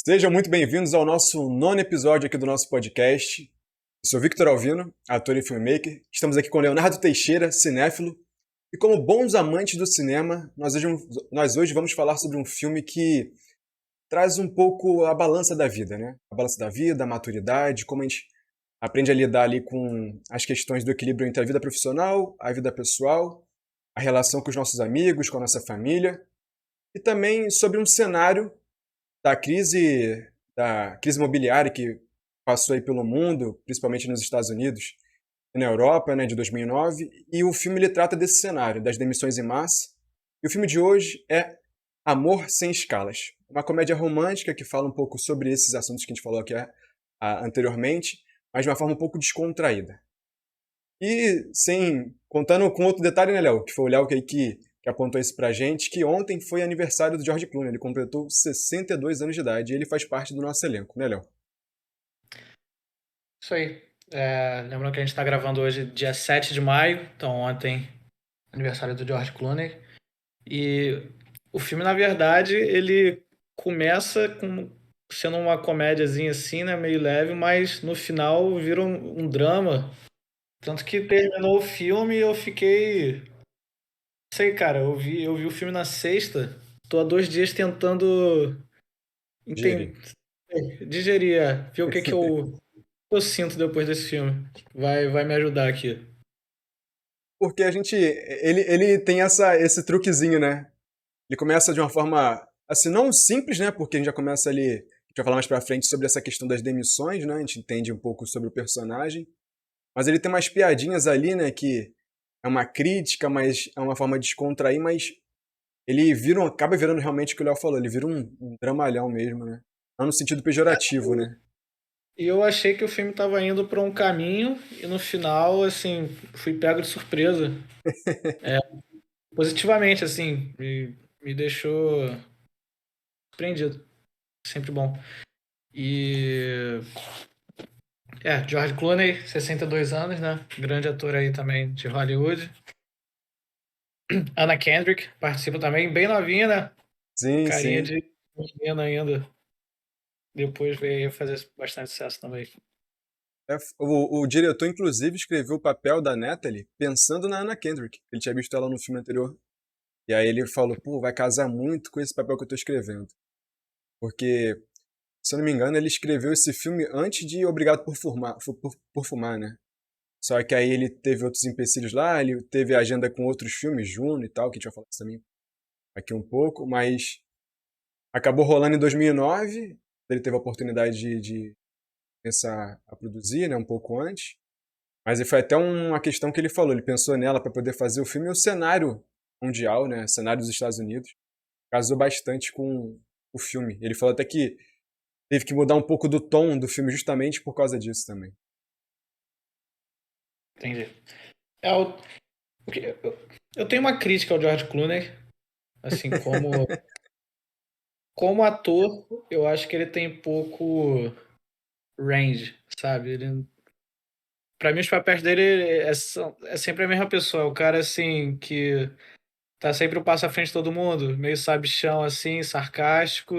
Sejam muito bem-vindos ao nosso nono episódio aqui do nosso podcast. Eu sou Victor Alvino, ator e filmmaker. Estamos aqui com Leonardo Teixeira, cinéfilo. E como bons amantes do cinema, nós hoje vamos falar sobre um filme que traz um pouco a balança da vida, né? A balança da vida, a maturidade, como a gente aprende a lidar ali com as questões do equilíbrio entre a vida profissional, a vida pessoal, a relação com os nossos amigos, com a nossa família. E também sobre um cenário da crise imobiliária que passou aí pelo mundo, principalmente nos Estados Unidos e na Europa, né, de 2009, e o filme ele trata desse cenário, das demissões em massa. E o filme de hoje é Amor Sem Escalas, uma comédia romântica que fala um pouco sobre esses assuntos que a gente falou aqui anteriormente, mas de uma forma um pouco descontraída. E sem contando com outro detalhe, né, Léo? Que foi o Léo que apontou isso pra gente, que ontem foi aniversário do George Clooney. Ele completou 62 anos de idade e ele faz parte do nosso elenco, né, Léo? Isso aí. Lembrando que a gente está gravando hoje, dia 7 de maio, então ontem, aniversário do George Clooney. E o filme, na verdade, ele começa sendo uma comédiazinha assim, né, meio leve, mas no final vira um drama. Tanto que terminou o filme e eu fiquei. Sei, cara, eu vi o filme na sexta, tô há 2 dias tentando Digeri. enten- digerir, ver o que que eu sinto depois desse filme. Vai me ajudar aqui. Porque ele tem esse truquezinho, né? Ele começa de uma forma, assim, não simples, né? Porque a gente já começa ali, a gente vai falar mais pra frente sobre essa questão das demissões, né? A gente entende um pouco sobre o personagem. Mas ele tem umas piadinhas ali, né? Que é uma crítica, mas é uma forma de descontrair, mas ele acaba virando realmente o que o Léo falou, ele vira um dramalhão mesmo, né? Não no sentido pejorativo, né? E eu achei que o filme tava indo pra um caminho e no final, assim, fui pego de surpresa. Positivamente, assim, me deixou surpreendido. Sempre bom. E George Clooney, 62 anos, né? Grande ator aí também de Hollywood. Anna Kendrick participa também, bem novinha, né? Sim, Carinha sim. de menina ainda. Depois veio fazer bastante sucesso também. O diretor, inclusive, escreveu o papel da Natalie pensando na Anna Kendrick. Ele tinha visto ela no filme anterior. E aí ele falou, pô, vai casar muito com esse papel que eu tô escrevendo. Porque, se eu não me engano, ele escreveu esse filme antes de Obrigado por Fumar, né? Só que aí ele teve outros empecilhos lá, ele teve agenda com outros filmes, Juno e tal, que a gente vai falar isso também aqui um pouco, mas acabou rolando em 2009, ele teve a oportunidade de começar a produzir, né, um pouco antes, mas foi até uma questão que ele falou, ele pensou nela para poder fazer o filme e o cenário mundial, né, cenário dos Estados Unidos, casou bastante com o filme. Ele falou até que teve que mudar um pouco do tom do filme justamente por causa disso também. Entendi. É, o, eu tenho uma crítica ao George Clooney, assim, como ator, eu acho que ele tem pouco range, sabe? Pra mim, os papéis dele é sempre a mesma pessoa. É o cara, assim, que tá sempre um passo à frente de todo mundo, meio sabichão, assim, sarcástico,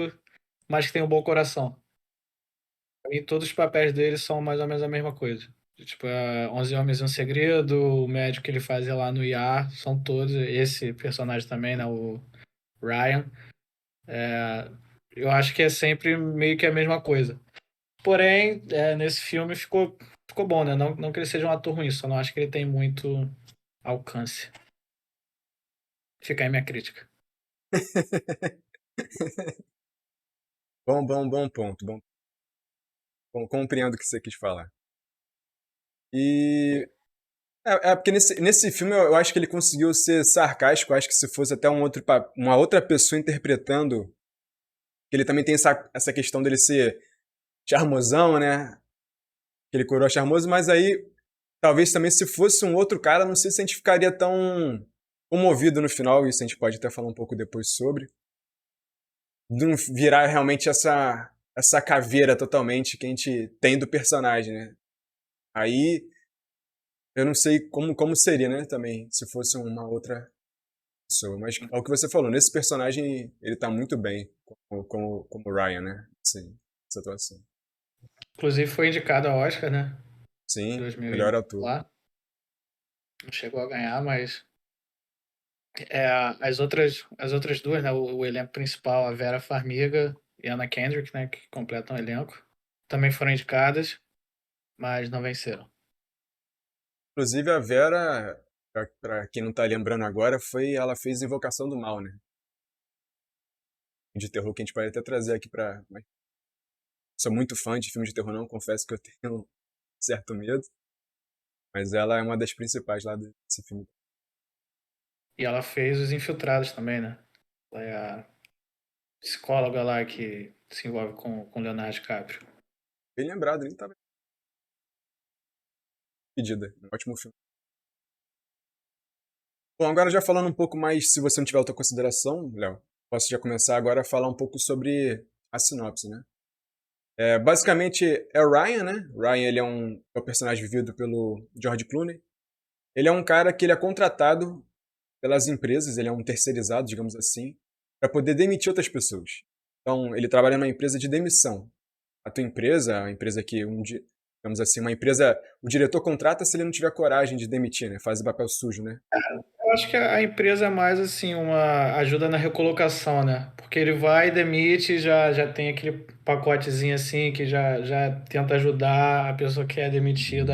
mas que tem um bom coração. Pra mim, todos os papéis dele são mais ou menos a mesma coisa. Tipo, 11 Homens e um Segredo, o médico que ele fazia lá no IA, são todos. Esse personagem também, né? O Ryan. Eu acho que é sempre meio que a mesma coisa. Porém, nesse filme ficou bom, né? Não que ele seja um ator ruim, só não acho que ele tem muito alcance. Fica aí minha crítica. Bom ponto, compreendo o que você quis falar. E é porque nesse filme eu acho que ele conseguiu ser sarcástico. Eu acho que se fosse até uma outra pessoa interpretando, que ele também tem essa questão dele ser charmosão, né? Que ele coroa charmoso, mas aí talvez também se fosse um outro cara, não sei se a gente ficaria tão comovido no final. Isso a gente pode até falar um pouco depois sobre. Não virar realmente essa caveira totalmente que a gente tem do personagem, né? Aí eu não sei como seria, né? Também, se fosse uma outra pessoa. Mas é o que você falou, nesse personagem ele tá muito bem como Ryan, né? Sim, essa atuação. Inclusive foi indicado ao Oscar, né? Sim, 2000 melhor ator. lá. Não chegou a ganhar, mas as outras duas, né? O elenco principal, a Vera Farmiga e a Anna Kendrick, né? Que completam o elenco, também foram indicadas, mas não venceram. Inclusive, a Vera, pra quem não tá lembrando agora, ela fez Invocação do Mal, né? De terror que a gente pode até trazer aqui pra. Sou muito fã de filme de terror, não, confesso que eu tenho um certo medo. Mas ela é uma das principais lá desse filme. E ela fez Os Infiltrados também, né? Ela é a psicóloga lá que se envolve com Leonardo DiCaprio. Bem lembrado, nem tava pedida. Um ótimo filme. Bom, agora já falando um pouco mais, se você não tiver outra consideração, Léo, posso já começar agora a falar um pouco sobre a sinopse, né? Basicamente é o Ryan, né? Ryan ele é o personagem vivido pelo George Clooney. Ele é um cara que ele é contratado pelas empresas, ele é um terceirizado, digamos assim, para poder demitir outras pessoas. Então, ele trabalha numa empresa de demissão. A tua empresa, a empresa que digamos assim, uma empresa, o diretor contrata se ele não tiver coragem de demitir, né? Faz o papel sujo, né? Eu acho que a empresa é mais assim, uma ajuda na recolocação, né? Porque ele vai, demite, já tem aquele pacotezinho assim que já tenta ajudar a pessoa que é demitida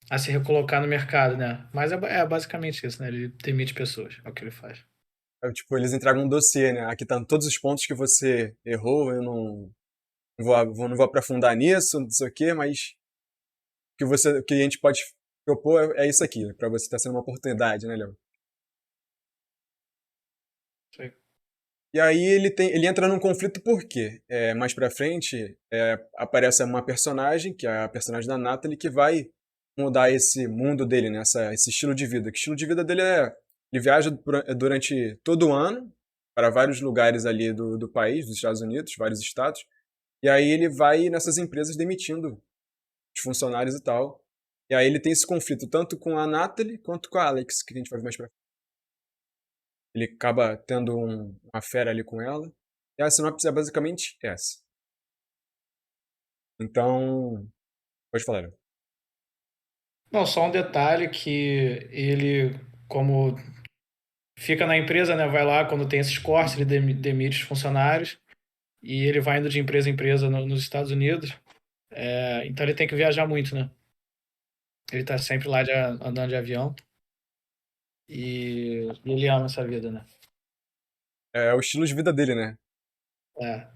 a se recolocar no mercado, né? Mas é basicamente isso, né? Ele demite pessoas, é o que ele faz. Tipo, eles entregam um dossiê, né? Aqui estão todos os pontos que você errou, eu não vou aprofundar nisso, não sei o quê, mas o que a gente pode propor é isso aqui, para você estar sendo uma oportunidade, né, Léo? Sei. E aí ele entra num conflito por quê? Mais pra frente, aparece uma personagem, que é a personagem da Natalie, que vai mudar esse mundo dele, né? Esse estilo de vida. Que o estilo de vida dele ele viaja durante todo o ano para vários lugares ali do país, dos Estados Unidos, vários estados. E aí ele vai nessas empresas demitindo os funcionários e tal. E aí ele tem esse conflito tanto com a Natalie quanto com a Alex, que a gente vai ver mais pra frente. Ele acaba tendo uma fera ali com ela. E a sinopse é basicamente essa. Então, pode falar. Léo. Não, só um detalhe que ele, como fica na empresa, né? Vai lá quando tem esses cortes, ele demite os funcionários e ele vai indo de empresa em empresa nos Estados Unidos. Então ele tem que viajar muito, né? Ele tá sempre lá andando de avião e ele ama essa vida, né? É o estilo de vida dele, né? É.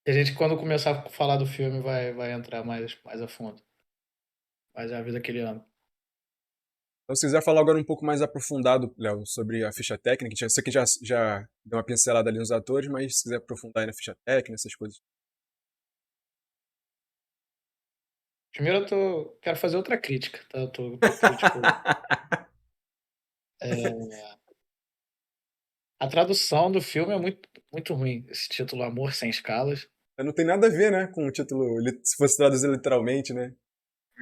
E a gente, quando começar a falar do filme, vai entrar mais a fundo. Mas é a vida que ele ama. Então, se quiser falar agora um pouco mais aprofundado, Léo, sobre a ficha técnica, eu sei que já deu uma pincelada ali nos atores, mas se quiser aprofundar aí na ficha técnica, essas coisas. Primeiro quero fazer outra crítica, tá? Eu tô crítico. A tradução do filme é muito ruim. Esse título Amor Sem Escalas. Não tem nada a ver, né, com o título, se fosse traduzir literalmente, né?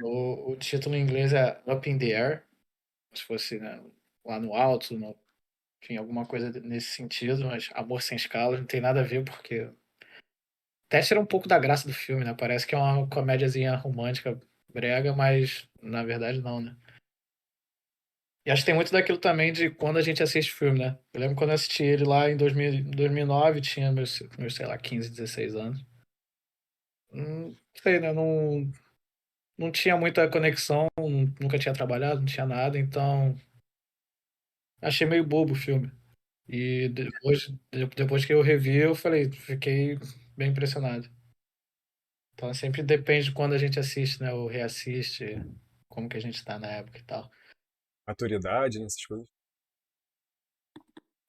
O título em inglês é Up in the Air, se fosse, né, lá no alto, enfim, alguma coisa nesse sentido, mas Amor Sem Escalas não tem nada a ver porque até tira um pouco da graça do filme, né? Parece que é uma comédiazinha romântica brega, mas na verdade não, né? E acho que tem muito daquilo também de quando a gente assiste filme, né? Eu lembro quando eu assisti ele lá em 2009, tinha meus, sei lá, 15, 16 anos. Não sei, né? Não tinha muita conexão, nunca tinha trabalhado, não tinha nada, então achei meio bobo o filme. E depois que eu revi, eu fiquei bem impressionado. Então sempre depende de quando a gente assiste, né? Ou reassiste, como que a gente tá na época e tal. Maturidade, né, essas coisas.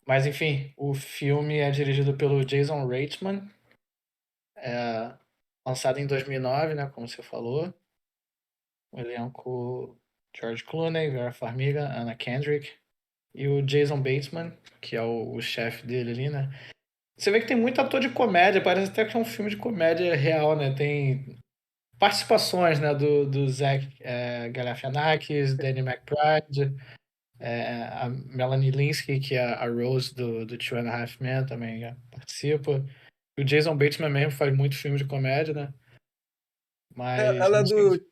Mas enfim, o filme é dirigido pelo Jason Reitman, é lançado em 2009, né? Como você falou. O elenco George Clooney, Vera Farmiga, Anna Kendrick e o Jason Bateman, que é o chefe dele ali, né? Você vê que tem muito ator de comédia, parece até que é um filme de comédia real, né? Tem participações, né, do Zach Galifianakis, Danny McBride, a Melanie Linsky, que é a Rose do Two and a Half Men, também participa. O Jason Bateman mesmo faz muitos filmes de comédia, né? Mas Ela é não sei. do.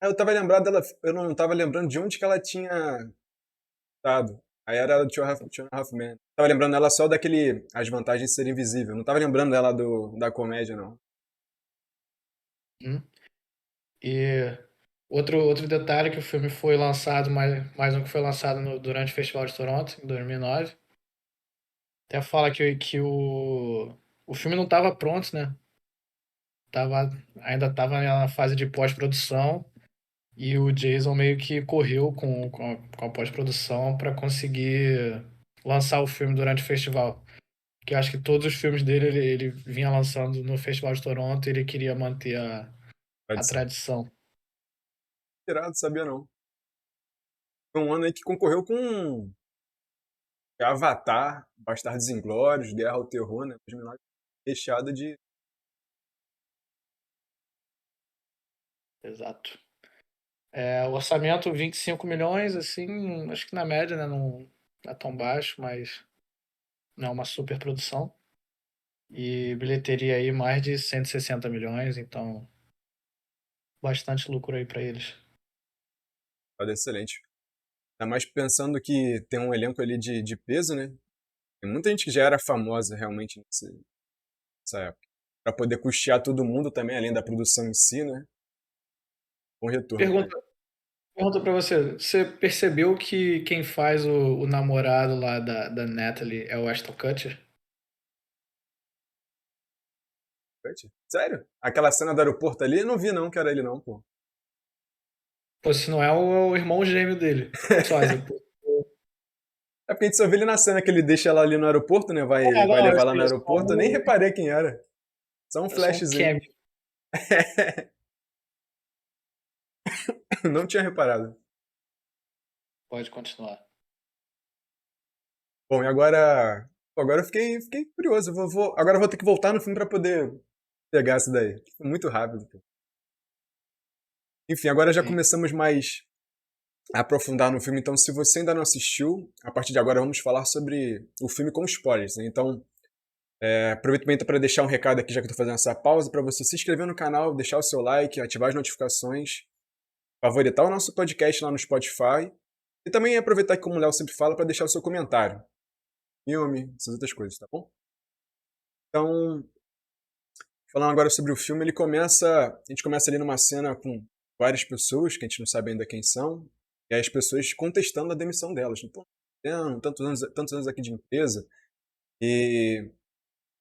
Eu tava lembrado dela. Eu não tava lembrando de onde que ela tinha estado. Aí era do Two and a Half Men. Tava lembrando ela só daquele. As vantagens de ser invisível. Não tava lembrando dela da comédia, não. Hum. E outro detalhe que o filme foi lançado, mais um que foi lançado durante o Festival de Toronto, em 2009. Até fala que o filme não estava pronto, né? Ainda estava na fase de pós-produção e o Jason meio que correu com a pós-produção para conseguir lançar o filme durante o festival. Que eu acho que todos os filmes dele ele vinha lançando no Festival de Toronto e ele queria manter a Tradição. tradição. Irado, sabia não. Foi um ano aí que concorreu com Avatar, Bastardos Inglórios, Guerra ao Terror, né? 2009, recheado de. Exato. O orçamento 25 milhões, assim, acho que na média, né, não é tão baixo, mas não é uma super produção. E bilheteria aí mais de 160 milhões, então bastante lucro aí para eles. Excelente. Ainda mais pensando que tem um elenco ali de peso, né? Tem muita gente que já era famosa realmente nessa época. Pra poder custear todo mundo também, além da produção em si, né? Bom retorno pra ele. Pergunta, pergunta para você, você percebeu que quem faz o namorado lá da Natalie é o Ashton Kutcher? Sério? Aquela cena do aeroporto ali, eu não vi não que era ele não, pô. Pô, se não é o irmão gêmeo dele, sósia. Pô. É porque a gente só vê ele na cena que ele deixa ela ali no aeroporto, né? Vai Não, levar lá assim, no aeroporto. Eu nem reparei quem era. Só um é só um flashzinho. cameo. Não tinha reparado. Pode continuar. Bom, e agora. Pô, agora eu fiquei curioso. Agora eu vou ter que voltar no filme pra poder pegar essa daí. Foi muito rápido, pô. Enfim, agora já Sim. começamos mais a aprofundar no filme. Então, se você ainda não assistiu, a partir de agora vamos falar sobre o filme com spoilers, né? Então, aproveito também para deixar um recado aqui, já que eu tô fazendo essa pausa, para você se inscrever no canal, deixar o seu like, ativar as notificações, favoritar o nosso podcast lá no Spotify e também aproveitar que, como o Léo sempre fala, para deixar o seu comentário. Filme, essas outras coisas, tá bom? Então, falando agora sobre o filme, a gente começa ali numa cena com várias pessoas que a gente não sabe ainda quem são, e aí as pessoas contestando a demissão delas. Pô, tantos anos aqui de empresa, e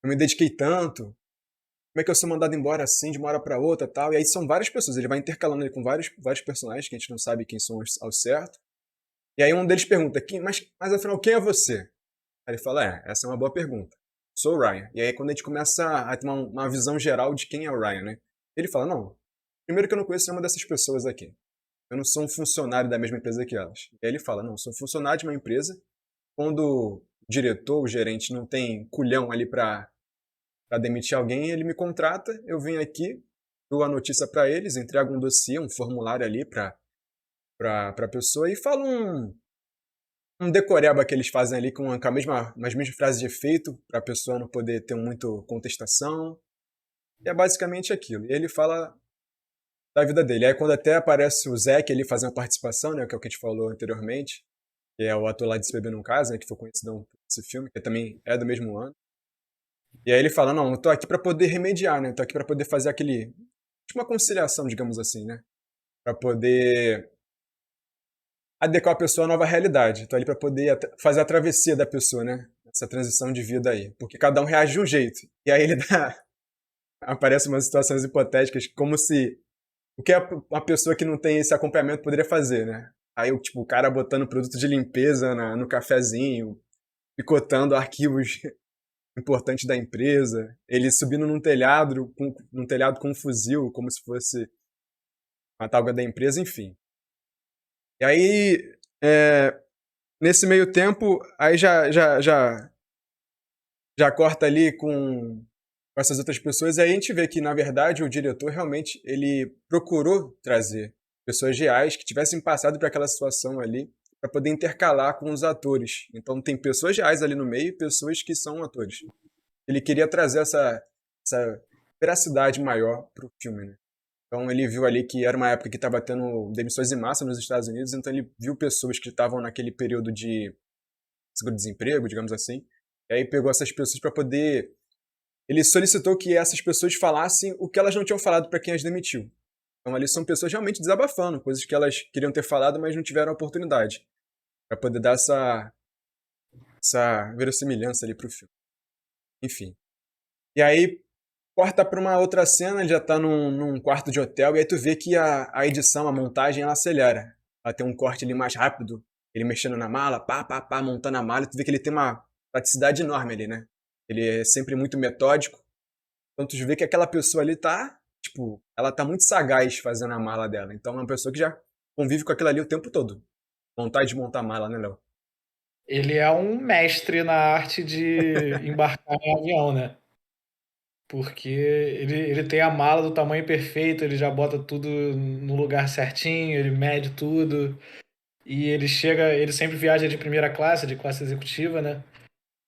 eu me dediquei tanto, como é que eu sou mandado embora assim, de uma hora pra outra, tal? E aí são várias pessoas, ele vai intercalando ali com vários personagens que a gente não sabe quem são ao certo. E aí um deles pergunta, mas afinal, quem é você? Aí ele fala, essa é uma boa pergunta. Sou o Ryan. E aí quando a gente começa a ter uma visão geral de quem é o Ryan, né? Ele fala, não, primeiro que eu não conheço nenhuma dessas pessoas aqui. Eu não sou um funcionário da mesma empresa que elas. E aí ele fala, não, eu sou um funcionário de uma empresa. Quando o diretor, o gerente não tem culhão ali pra demitir alguém, ele me contrata, eu venho aqui, dou a notícia pra eles, entrego um dossiê, um formulário ali pra pessoa e falo um decoreba que eles fazem ali com as mesmas frases de efeito, para a pessoa não poder ter muito contestação. E é basicamente aquilo. E ele fala da vida dele. Aí quando até aparece o Zack ali fazendo a participação, né, que é o que a gente falou anteriormente, que é o ator lá de Se Beber Num Caso, né, que foi conhecido por esse filme, que também é do mesmo ano. E aí ele fala, não, eu tô aqui para poder remediar, né, eu tô aqui para poder fazer tipo uma conciliação, digamos assim, né, para poder adequar a pessoa à nova realidade. Tô ali para poder fazer a travessia da pessoa, né, essa transição de vida aí, porque cada um reage de um jeito. E aí ele dá aparecem umas situações hipotéticas como se o que uma pessoa que não tem esse acompanhamento poderia fazer, né? Aí, tipo, o cara botando produto de limpeza no cafezinho, picotando arquivos importantes da empresa, ele subindo num telhado com um fuzil, como se fosse matar alguém da empresa, enfim. E aí, nesse meio tempo, aí já corta ali com essas outras pessoas, e aí a gente vê que, na verdade, o diretor realmente ele procurou trazer pessoas reais que tivessem passado por aquela situação ali para poder intercalar com os atores. Então tem pessoas reais ali no meio e pessoas que são atores. ele queria trazer essa veracidade maior pro filme, né? Então ele viu ali que era uma época que estava tendo demissões em massa nos Estados Unidos, então ele viu pessoas que estavam naquele período de seguro-desemprego, digamos assim, e aí pegou essas pessoas para poder. Ele solicitou que essas pessoas falassem o que elas não tinham falado para quem as demitiu. Então ali são pessoas realmente desabafando, coisas que elas queriam ter falado, mas não tiveram a oportunidade, para poder dar essa verossimilhança ali pro filme. Enfim. E aí corta pra uma outra cena, ele já tá num quarto de hotel, e aí tu vê que a edição, a montagem, ela acelera. Ela tem um corte ali mais rápido, ele mexendo na mala, pá, pá, pá, montando a mala, e tu vê que ele tem uma praticidade enorme ali, né? Ele é sempre muito metódico. Então tu vê que aquela pessoa ali tá, tipo, ela tá muito sagaz fazendo a mala dela. Então é uma pessoa que já convive com aquilo ali o tempo todo. Montar e desmontar a mala, né, Léo? Ele é um mestre na arte de embarcar em avião, né? Porque ele tem a mala do tamanho perfeito, ele já bota tudo no lugar certinho, ele mede tudo. E ele sempre viaja de primeira classe, de classe executiva, né?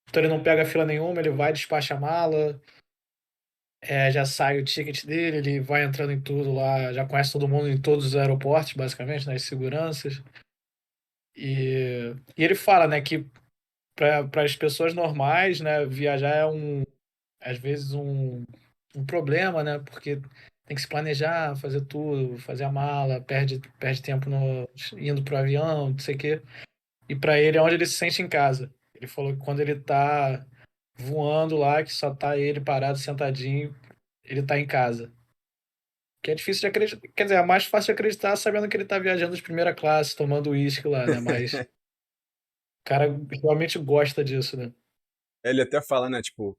Então ele não pega fila nenhuma, ele vai, despacha a mala, já sai o ticket dele, ele vai entrando em tudo lá, já conhece todo mundo em todos os aeroportos, basicamente, nas seguranças. E ele fala, né, que para as pessoas normais, né, viajar é às vezes um problema, né, porque tem que se planejar, fazer tudo, fazer a mala, perde tempo indo pro avião, não sei o quê. E para ele é onde ele se sente em casa. Ele falou que quando ele tá voando lá, que só tá ele parado, sentadinho, ele tá em casa. Que é difícil de acreditar. Quer dizer, é mais fácil de acreditar sabendo que ele tá viajando de primeira classe, tomando uísque lá, né? Mas o cara realmente gosta disso, né? Ele até fala, né, tipo,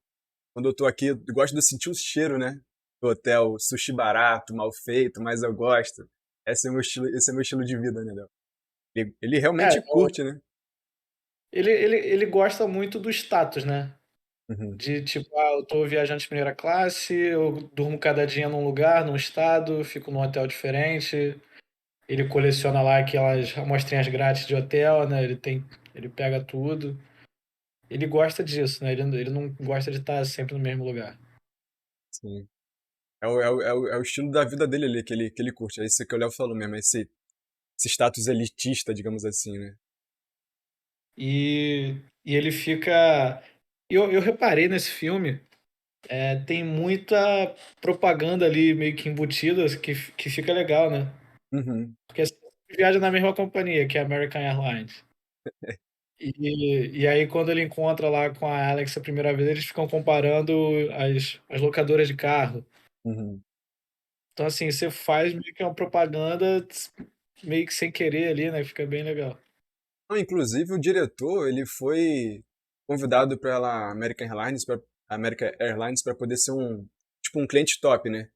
quando eu tô aqui, eu gosto de sentir o cheiro, né? Do hotel, sushi barato, mal feito, mas eu gosto. Esse é meu estilo de vida, né, Léo? Ele É, realmente curte, né? ele gosta muito do status, né? Uhum, De tipo, eu tô viajando de primeira classe, eu durmo cada dia num lugar, num estado, fico num hotel diferente. Ele coleciona lá aquelas amostrinhas grátis de hotel, né? Ele pega tudo. Ele gosta disso, né? Ele não gosta de estar sempre no mesmo lugar. sim. É o estilo da vida dele ali que ele curte. É isso que o Léo falou mesmo, esse status elitista, digamos assim, né? E ele fica. Eu reparei nesse filme, tem muita propaganda ali meio que embutida que fica legal, né? Uhum, Porque você viaja na mesma companhia, que é a American Airlines. E aí, quando ele encontra lá com a Alex a primeira vez, eles ficam comparando as locadoras de carro. uhum. Então, assim, você faz meio que uma propaganda meio que sem querer ali, né? Fica bem legal. Não, inclusive, o diretor, ele foi convidado pela American Airlines para poder ser tipo um cliente top, né?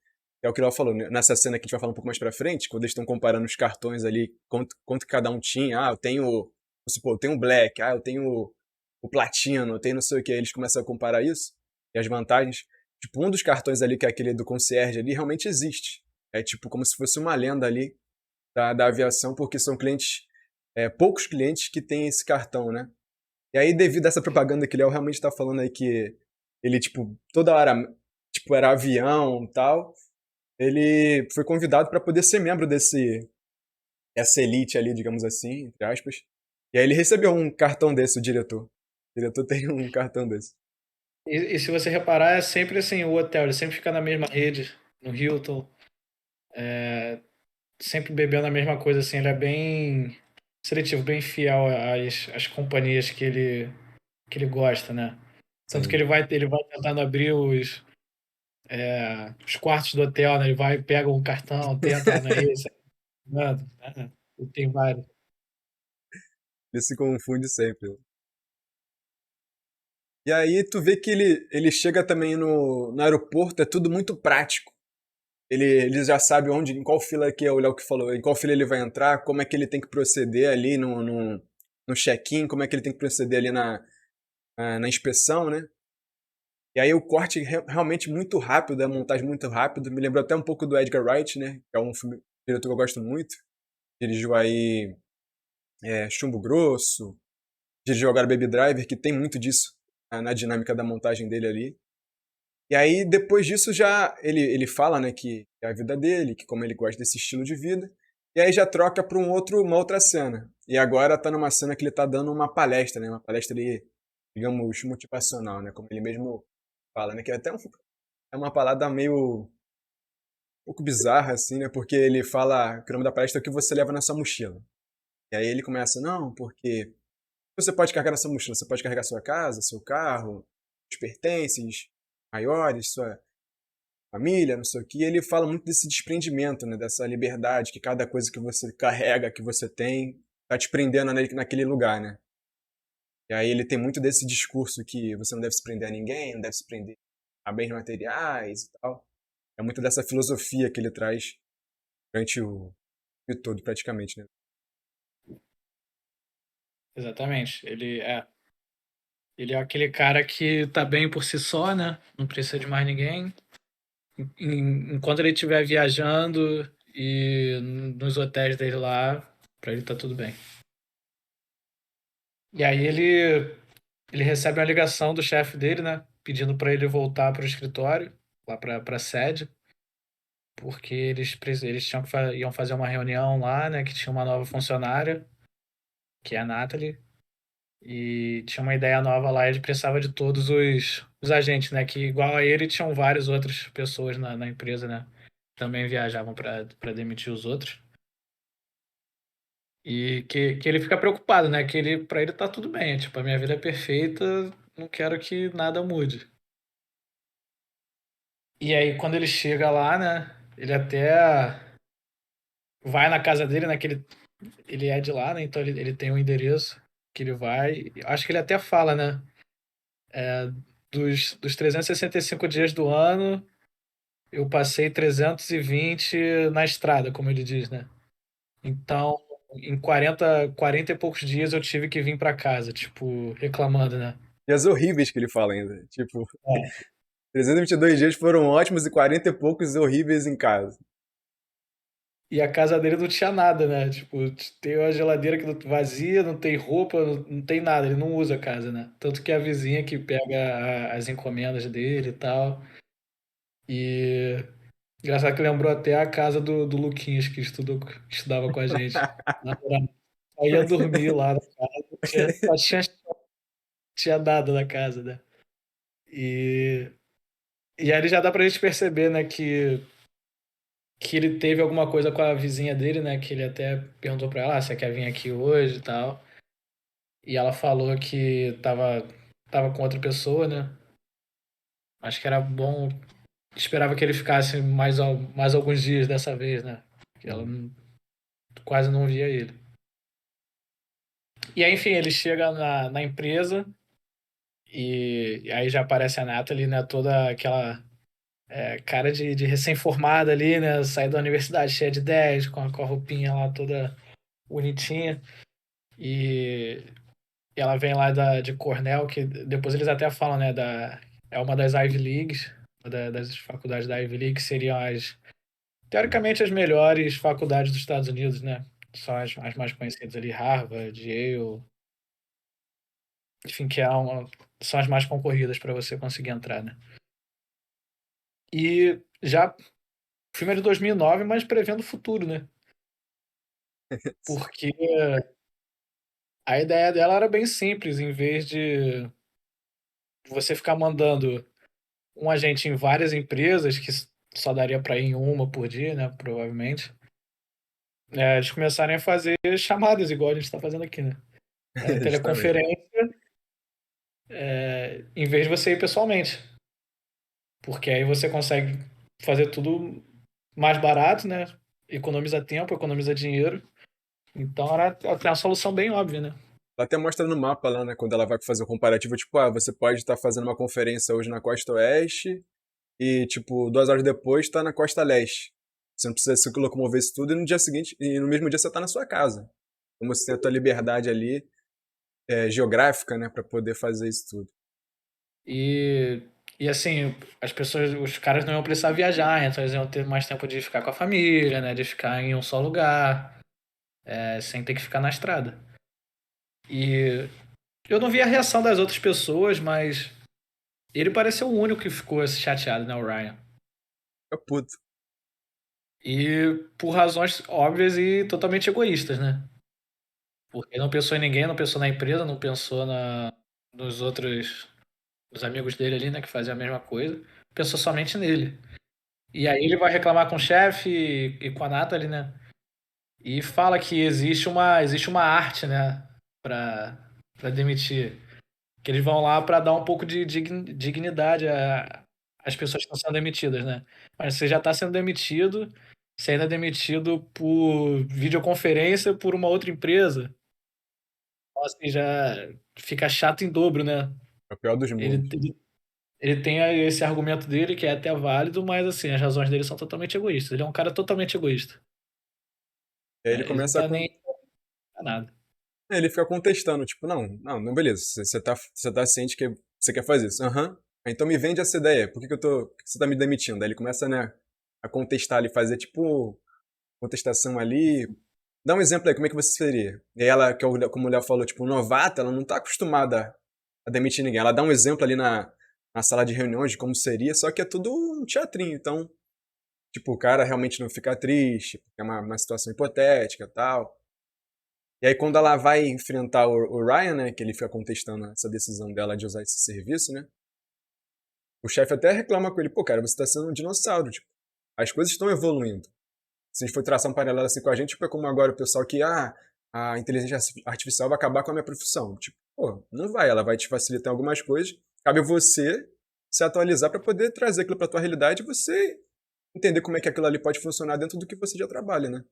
É o que o Léo falou, né? Nessa cena que a gente vai falar um pouco mais pra frente, quando eles estão comparando os cartões ali, quanto que cada um tinha. Ah, eu tenho, vamos supor, eu tenho o Black, eu tenho o Platino, eu tenho não sei o que. Aí eles começam a comparar isso e as vantagens. Tipo, um dos cartões ali, que é aquele do concierge ali, realmente existe. É tipo como se fosse uma lenda ali da aviação, porque são poucos clientes que têm esse cartão, né? E aí, devido a essa propaganda que o Léo realmente tá falando aí, que ele, tipo, toda hora, tipo, era avião e tal, ele foi convidado para poder ser membro essa elite ali, digamos assim, entre aspas. E aí ele recebeu um cartão desse, o diretor. O diretor tem um cartão desse. E se você reparar, é sempre assim, o hotel, ele sempre fica na mesma rede, no Hilton, sempre bebendo a mesma coisa, assim, ele é bem seletivo, bem fiel às companhias que ele gosta, né? Tanto que Sim. ele vai tentando abrir os quartos do hotel, né? Ele vai, pega um cartão, tenta, não é esse, mano, né? E tem vários. Ele se confunde sempre. E aí tu vê que ele chega também no aeroporto, é tudo muito prático. Ele já sabe onde, em qual fila que é o Léo que falou, em qual fila ele vai entrar, como é que ele tem que proceder ali no check-in, como é que ele tem que proceder ali na inspeção, né? E aí o corte realmente muito rápido, a montagem muito rápido. Me lembrou até um pouco do Edgar Wright, né? Que é um diretor que eu gosto muito. Dirigiu aí Chumbo Grosso, dirigiu agora Baby Driver, que tem muito disso na dinâmica da montagem dele ali. E aí, depois disso, já ele fala, né, que é a vida dele, que como ele gosta desse estilo de vida. E aí já troca para uma outra cena. E agora tá numa cena que ele tá dando uma palestra, né? Uma palestra ali, digamos, motivacional, né? Como ele mesmo fala, né? Que é até é uma palavra meio um pouco bizarra, assim, né? Porque ele fala que o nome da palestra é o que você leva na sua mochila. E aí ele começa, não, porque você pode carregar na sua mochila, você pode carregar sua casa, seu carro, os pertences maiores, sua família, não sei o que. E ele fala muito desse desprendimento, né? Dessa liberdade, que cada coisa que você carrega, que você tem, tá te prendendo naquele lugar, né? E aí ele tem muito desse discurso que você não deve se prender a ninguém, não deve se prender a bens materiais e tal. É muito dessa filosofia que ele traz durante o filme todo, praticamente, né? Exatamente. Ele é aquele cara que tá bem por si só, né? Não precisa de mais ninguém. Enquanto ele estiver viajando e nos hotéis dele lá, pra ele tá tudo bem. E aí ele recebe uma ligação do chefe dele, né? Pedindo pra ele voltar pro escritório, lá pra sede, porque eles iam fazer uma reunião lá, né? Que tinha uma nova funcionária, que é a Natalie. E tinha uma ideia nova lá, ele precisava de todos os agentes, né? Que igual a ele, tinham várias outras pessoas na empresa, né? Também viajavam para demitir os outros. E que ele fica preocupado, né? Que ele, para ele tá tudo bem, tipo, a minha vida é perfeita, não quero que nada mude. E aí, quando ele chega lá, né? Ele até vai na casa dele, né? Que ele é de lá, né? Então ele tem um endereço que ele vai. Acho que ele até fala, né? Dos 365 dias do ano, eu passei 320 na estrada, como ele diz, né? Então, em 40 e poucos dias eu tive que vir pra casa, tipo, reclamando, né? E as horríveis que ele fala ainda. Tipo, É. 322 dias foram ótimos e 40 e poucos horríveis em casa. E a casa dele não tinha nada, né? Tipo, tem uma geladeira que vazia, não tem roupa, não tem nada, ele não usa a casa, né? Tanto que a vizinha que pega as encomendas dele e tal. E engraçado que lembrou até a casa do Luquinhas, que estudava com a gente. Só ia dormir lá na casa, tinha nada na casa, né? E, e aí já dá pra gente perceber, né, que ele teve alguma coisa com a vizinha dele, né? Que ele até perguntou pra ela, você quer vir aqui hoje e tal. E ela falou que tava com outra pessoa, né? Acho que era bom. Esperava que ele ficasse mais alguns dias dessa vez, né? Que ela quase não via ele. E aí, enfim, ele chega na empresa e aí já aparece a Natalie, né? Toda aquela cara de recém-formada ali, né? Sai da universidade cheia de 10, com a roupinha lá toda bonitinha. E ela vem lá de Cornell, que depois eles até falam, né? É uma das Ivy Leagues, das faculdades da Ivy League, que seriam teoricamente, as melhores faculdades dos Estados Unidos, né? São as mais conhecidas ali, Harvard, Yale, enfim, são as mais concorridas para você conseguir entrar, né? E já o filme é de 2009, mas prevendo o futuro, né? Porque a ideia dela era bem simples, em vez de você ficar mandando um agente em várias empresas, que só daria para ir em uma por dia, né? Provavelmente. Eles começarem a fazer chamadas, igual a gente está fazendo aqui, né? Justamente. Teleconferência, em vez de você ir pessoalmente. Porque aí você consegue fazer tudo mais barato, né? Economiza tempo, economiza dinheiro. Então era até uma solução bem óbvia, né? Ela até mostra no mapa lá, né? Quando ela vai fazer o comparativo, tipo, você pode estar fazendo uma conferência hoje na costa oeste e, tipo, 2 horas depois tá na costa leste. Você não precisa se locomover isso tudo e no dia seguinte, e no mesmo dia você tá na sua casa. Como você tem a tua liberdade ali, geográfica, né? Pra poder fazer isso tudo. E, e assim, os caras não iam precisar viajar, então eles iam ter mais tempo de ficar com a família, né? De ficar em um só lugar, sem ter que ficar na estrada. E eu não vi a reação das outras pessoas, mas Ele pareceu o único que ficou chateado, né, o Ryan. Fica puto. E por razões óbvias e totalmente egoístas, né? Porque não pensou em ninguém, não pensou na empresa, não pensou nos outros, nos amigos dele ali, né, que faziam a mesma coisa. Pensou somente nele. E aí ele vai reclamar com o chefe e com a Natalie, né? E fala que existe uma arte, né, pra demitir. Que eles vão lá pra dar um pouco de dignidade às pessoas que estão sendo demitidas, né? Mas você já tá sendo demitido, você ainda é demitido por videoconferência por uma outra empresa. Então, assim, já fica chato em dobro, né? É o pior dos Ele, mundos. ele, ele tem esse argumento dele que é até válido, mas assim, as razões dele são totalmente egoístas. Ele é um cara totalmente egoísta. E aí ele Ele não começa a. tá nem pra nada. Ele fica contestando, tipo, não, beleza. Você tá ciente que você quer fazer isso. Aham. Então me vende essa ideia. Por que você tá me demitindo? Aí ele começa, né, a contestar ali, fazer tipo contestação ali. Dá um exemplo aí, como é que você seria? E aí ela, como o Léo falou, tipo, novata, ela não tá acostumada a demitir ninguém. Ela dá um exemplo ali na sala de reuniões de como seria, só que é tudo um teatrinho. Então, tipo, o cara realmente não fica triste, porque é uma situação hipotética e tal. E aí quando ela vai enfrentar o Ryan, né, que ele fica contestando essa decisão dela de usar esse serviço, né, o chefe até reclama com ele, pô, cara, você tá sendo um dinossauro, tipo, as coisas estão evoluindo. Se a gente for traçar um paralelo assim com a gente, tipo, é como agora o pessoal que, a inteligência artificial vai acabar com a minha profissão. Tipo, pô, não vai, ela vai te facilitar algumas coisas, cabe você se atualizar para poder trazer aquilo para tua realidade e você entender como é que aquilo ali pode funcionar dentro do que você já trabalha, né?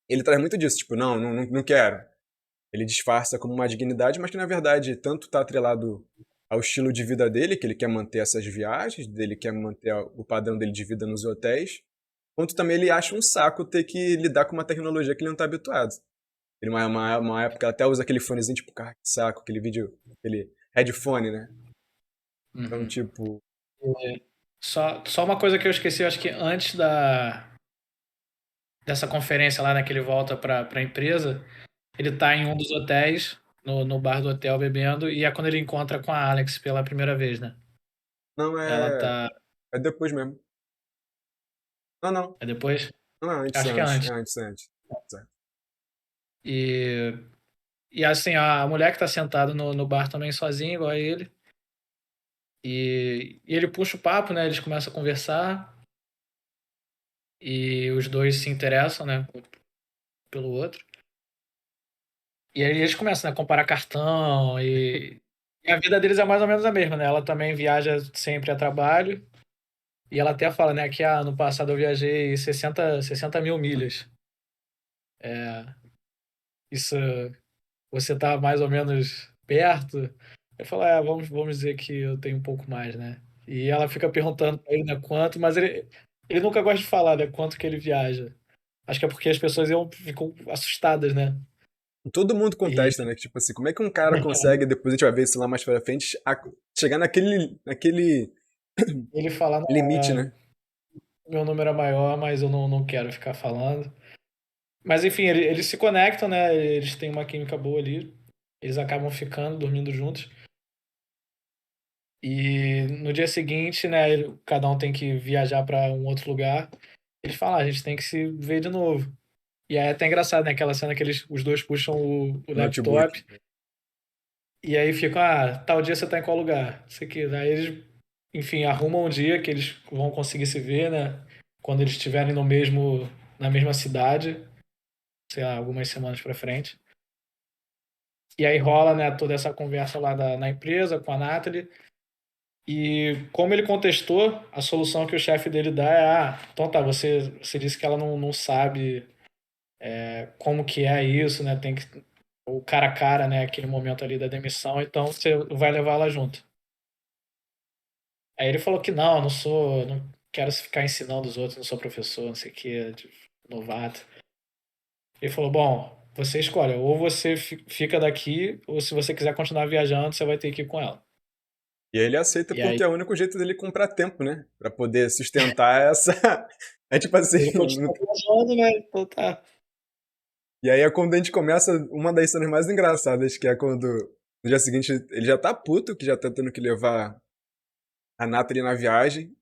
Ele traz muito disso, tipo, não quero. Ele disfarça como uma dignidade, mas que na verdade tanto está atrelado ao estilo de vida dele, que ele quer manter essas viagens, dele quer manter o padrão dele de vida nos hotéis, quanto também ele acha um saco ter que lidar com uma tecnologia que ele não está habituado. Ele, uma época, até usa aquele fonezinho, tipo, cara, que saco, aquele vídeo, aquele headphone, né? Então, Uhum. tipo, Só uma coisa que eu esqueci, eu acho que antes dessa conferência lá, né, que ele volta pra empresa, ele tá em um dos hotéis, no bar do hotel, bebendo, e é quando ele encontra com a Alex pela primeira vez, né? não Ela é. tá. É depois mesmo. Não, não. É depois? Não, é antes, é Acho que é antes. É antes. antes, é antes. Certo. E, e assim, a mulher que tá sentada no bar também sozinha, igual a ele. E ele puxa o papo, né? Eles começam a conversar e os dois se interessam, né? Pelo outro. E aí eles começam, né, a comparar cartão e a vida deles é mais ou menos a mesma, né? Ela também viaja sempre a trabalho e ela até fala, né, que no passado eu viajei 60 mil milhas. Isso, você tá mais ou menos perto? Eu falo, vamos dizer que eu tenho um pouco mais, né? E ela fica perguntando pra ele, né, quanto, mas ele nunca gosta de falar, né, quanto que ele viaja. Acho que é porque as pessoas ficam assustadas, né? Todo mundo E contesta, né? Que, tipo assim, como é que um cara consegue, depois a gente vai ver isso lá mais pra frente, chegar naquele ele fala, limite, né? meu número é maior, mas eu não quero ficar falando. Mas enfim, eles se conectam, né? Eles têm uma química boa ali. Eles acabam ficando, dormindo juntos. E no dia seguinte, né, cada um tem que viajar para um outro lugar. Eles falam, a gente tem que se ver de novo. E aí é até engraçado, né? Aquela cena que os dois puxam o Notebook. laptop e aí ficam, tal dia você tá em qual lugar? Isso aqui. Aí eles, enfim, arrumam um dia que eles vão conseguir se ver, né? Quando eles estiverem na mesma cidade, sei lá, algumas semanas pra frente. E aí rola, né, toda essa conversa lá na empresa com a Natalie. E como ele contestou, a solução que o chefe dele dá é: então tá, você disse que ela não sabe como que é isso, né? Tem que o cara a cara, né? Aquele momento ali da demissão, então você vai levar ela junto. Aí ele falou que não sou, não quero ficar ensinando os outros, não sou professor, não sei o que, novato. Ele falou: bom, você escolhe, ou você fica daqui, ou se você quiser continuar viajando, você vai ter que ir com ela. E aí ele aceita E aí porque é o único jeito dele comprar tempo, né? Pra poder sustentar essa. É tipo assim. ele continua viajando, né? Então tá. E aí é quando a gente começa uma das cenas mais engraçadas, que é quando no dia seguinte ele já tá puto, que já tá tendo que levar a Natalie na viagem.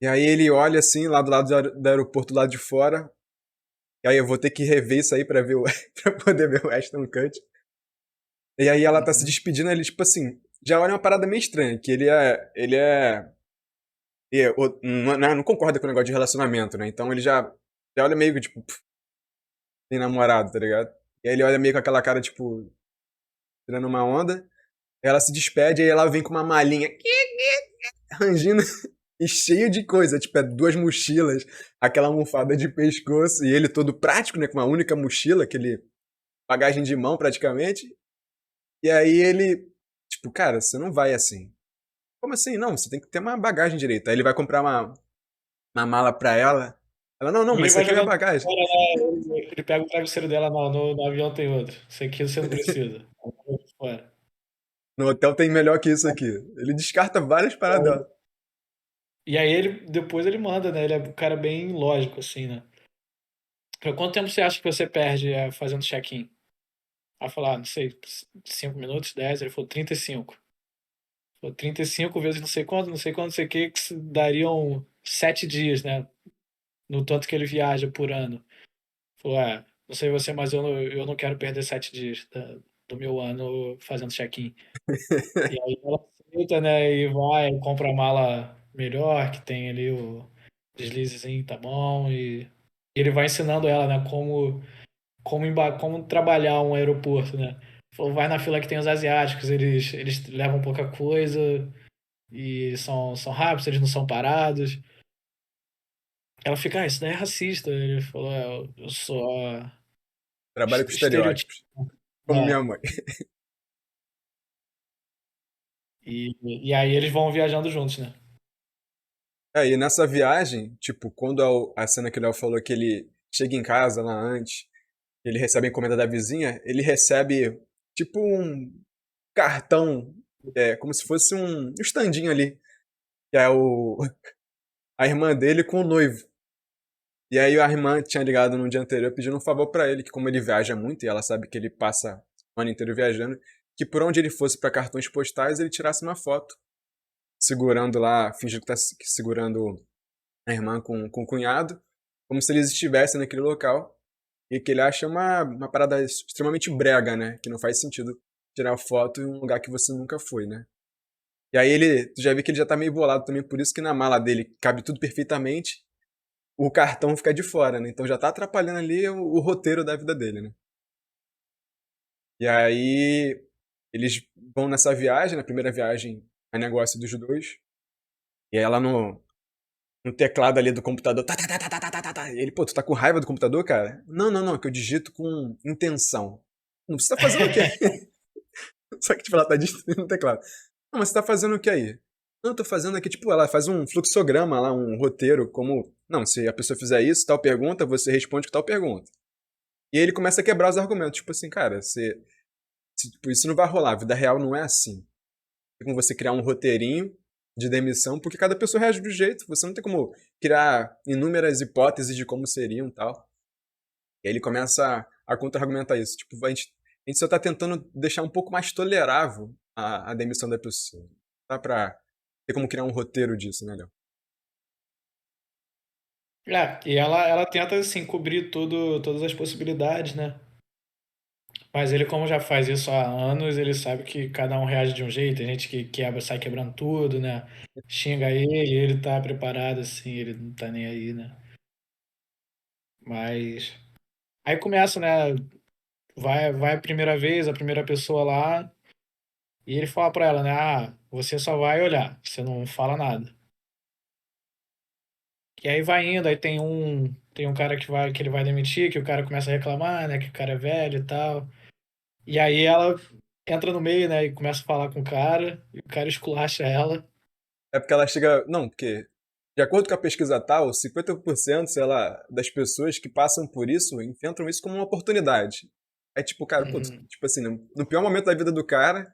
E aí ele olha assim, lá do lado do aeroporto, do lado de fora. E aí eu vou ter que rever isso aí pra ver pra poder ver o Ashton Kutcher. E aí ela tá se Uhum. despedindo, ele, tipo assim, já olha uma parada meio estranha, que não concorda com o negócio de relacionamento, né? Então ele já olha meio que, tipo, "Pff, tem namorado, tá ligado? E aí ele olha meio com aquela cara, tipo, tirando uma onda. Ela se despede, aí ela vem com uma malinha, rangindo e cheio de coisa, tipo, é duas mochilas, aquela almofada de pescoço, e ele todo prático, né, com uma única mochila, aquele bagagem de mão praticamente. E aí ele, tipo, cara, você não vai assim. Como assim? Não, você tem que ter uma bagagem direita. Aí ele vai comprar uma mala pra ela. Ela, não, não, Ele mas isso vai aqui é minha jogando bagagem. fora, né? Ele pega o travesseiro dela, não, no avião tem outro. Isso aqui você não precisa. Fora. No hotel tem melhor que isso aqui. Ele descarta várias paradas dela. E aí ele depois ele manda, né? Ele é um cara bem lógico, assim, né? Quanto tempo você acha que você perde fazendo check-in? Aí falar, não sei, 5 minutos, 10, ele falou 35. Falou 35 vezes não sei quanto, não sei quanto, não sei o que dariam 7 dias, né? No tanto que ele viaja por ano. Falou, não sei você, mas eu não quero perder 7 dias do meu ano fazendo check-in. E aí ela aceita, né? E vai, compra a mala melhor, que tem ali o deslizezinho, tá bom? E ele vai ensinando ela, né? Como trabalhar um aeroporto, né? Falou, vai na fila que tem os asiáticos, eles levam pouca coisa e são rápidos, eles não são parados. Ela fica, isso daí é racista. Ele falou, eu sou Trabalha com estereotipo. estereótipos. Como minha Né? mãe. E aí eles vão viajando juntos, né? Aí nessa viagem, tipo, quando a cena que o Léo falou que ele chega em casa lá antes, ele recebe a encomenda da vizinha, ele recebe tipo um cartão, como se fosse um standinho ali, que é a irmã dele com o noivo. E aí a irmã tinha ligado no dia anterior pedindo um favor pra ele, que como ele viaja muito e ela sabe que ele passa o ano inteiro viajando, que por onde ele fosse pra cartões postais ele tirasse uma foto, segurando lá, fingindo que tá segurando a irmã com o cunhado, como se eles estivessem naquele local, e que ele acha uma parada extremamente brega, né? Que não faz sentido tirar foto em um lugar que você nunca foi, né? E aí tu já vê que ele já tá meio bolado também, por isso que na mala dele cabe tudo perfeitamente, o cartão fica de fora, né? Então já tá atrapalhando ali o roteiro da vida dele, né? E aí eles vão nessa viagem, na primeira viagem é negócio dos dois, e aí ela no teclado ali do computador, tá. E ele, pô, tu tá com raiva do computador, cara? Não, não, não, que eu digito com intenção. Não, você tá fazendo o quê? Só que, tipo, ela tá digitando no teclado. Não, mas você tá fazendo o que aí? Não, eu tô fazendo aqui, tipo, ela faz um fluxograma lá, um roteiro, como. Não, se a pessoa fizer isso, tal pergunta, você responde com tal pergunta. E aí ele começa a quebrar os argumentos. Tipo assim, cara, tipo, isso não vai rolar. A vida real não é assim. Tem como você criar um roteirinho de demissão, porque cada pessoa reage do jeito. Você não tem como criar inúmeras hipóteses de como seriam e tal. E aí ele começa a contra-argumentar isso. Tipo, a gente só tá tentando deixar um pouco mais tolerável a demissão da pessoa. Não dá pra ter como criar um roteiro disso, né, Léo? E ela tenta, assim, cobrir todas as possibilidades, né? Mas ele, como já faz isso há anos, ele sabe que cada um reage de um jeito. Tem gente que sai quebrando tudo, né? Xinga ele tá preparado, assim, ele não tá nem aí, né? Mas. Aí começa, né? Vai a primeira vez, a primeira pessoa lá, e ele fala pra ela, né? Você só vai olhar, você não fala nada. E aí vai indo, aí tem um cara que ele vai demitir, que o cara começa a reclamar, né? Que o cara é velho e tal. E aí ela entra no meio, né? E começa a falar com o cara, e o cara esculacha ela. É porque ela chega. Não, porque, de acordo com a pesquisa tal, 50%, sei lá, das pessoas que passam por isso enfrentam isso como uma oportunidade. É tipo, cara, pô, Uhum. tipo assim, no pior momento da vida do cara,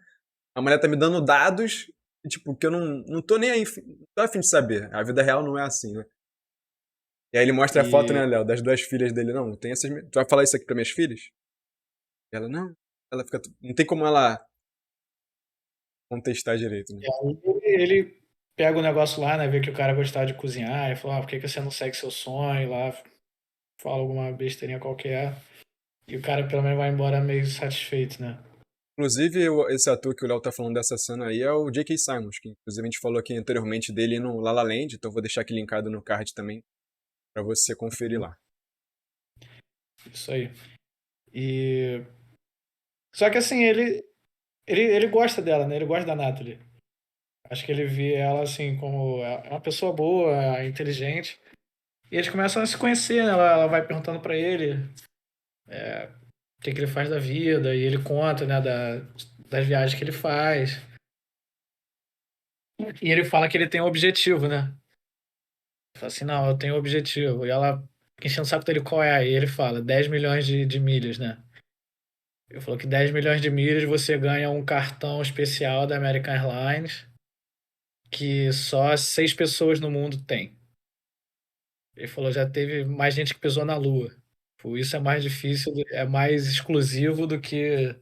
a mulher tá me dando dados, e, tipo, que eu não tô nem aí, não tô a fim de saber. A vida real não é assim, né? E aí ele mostra a foto, E, né, Léo, das duas filhas dele. Não, tem essas. Tu vai falar isso aqui pra minhas filhas? E ela, não. Ela fica. Não tem como ela contestar direito, né? e aí ele pega o negócio lá, né? Vê que o cara gostava de cozinhar e fala, por que que você não segue seu sonho lá? Fala alguma besteirinha qualquer. E o cara pelo menos vai embora meio satisfeito, né? Inclusive, esse ator que o Léo tá falando dessa cena aí é o J.K. Simmons, que inclusive a gente falou aqui anteriormente dele no La La Land, então vou deixar aqui linkado no card também pra você conferir lá. Isso aí. E. Só que assim, ele gosta dela, né? Ele gosta da Natalie. Acho que ele vê ela assim como uma pessoa boa, inteligente. E eles começam a se conhecer, né? Ela vai perguntando pra ele o que que ele faz da vida, e ele conta, né, das viagens que ele faz. E ele fala que ele tem um objetivo, né? Fala assim, não, eu tenho um objetivo. E ela fica enchendo o saco dele qual é. E ele fala, 10 milhões de milhas, né? Ele falou que 10 milhões de milhas você ganha um cartão especial da American Airlines que só 6 pessoas no mundo têm. Ele falou, já teve mais gente que pisou na Lua. Por isso é mais difícil, é mais exclusivo do que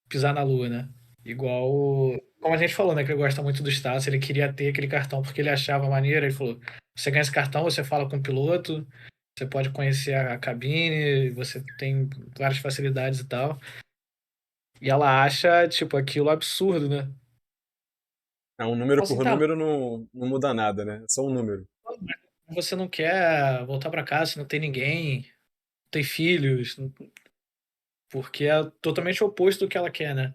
pisar na Lua, né? Igual, como a gente falou, né? Que ele gosta muito do status, ele queria ter aquele cartão porque ele achava maneiro. Ele falou: você ganha esse cartão, você fala com o piloto, você pode conhecer a cabine, você tem várias facilidades e tal. E ela acha, tipo, aquilo absurdo, né? Um Fala número assim, por tá, número não muda nada, né? É só um número. você não quer voltar pra casa se não tem ninguém, não tem filhos, porque é totalmente o oposto do que ela quer, né?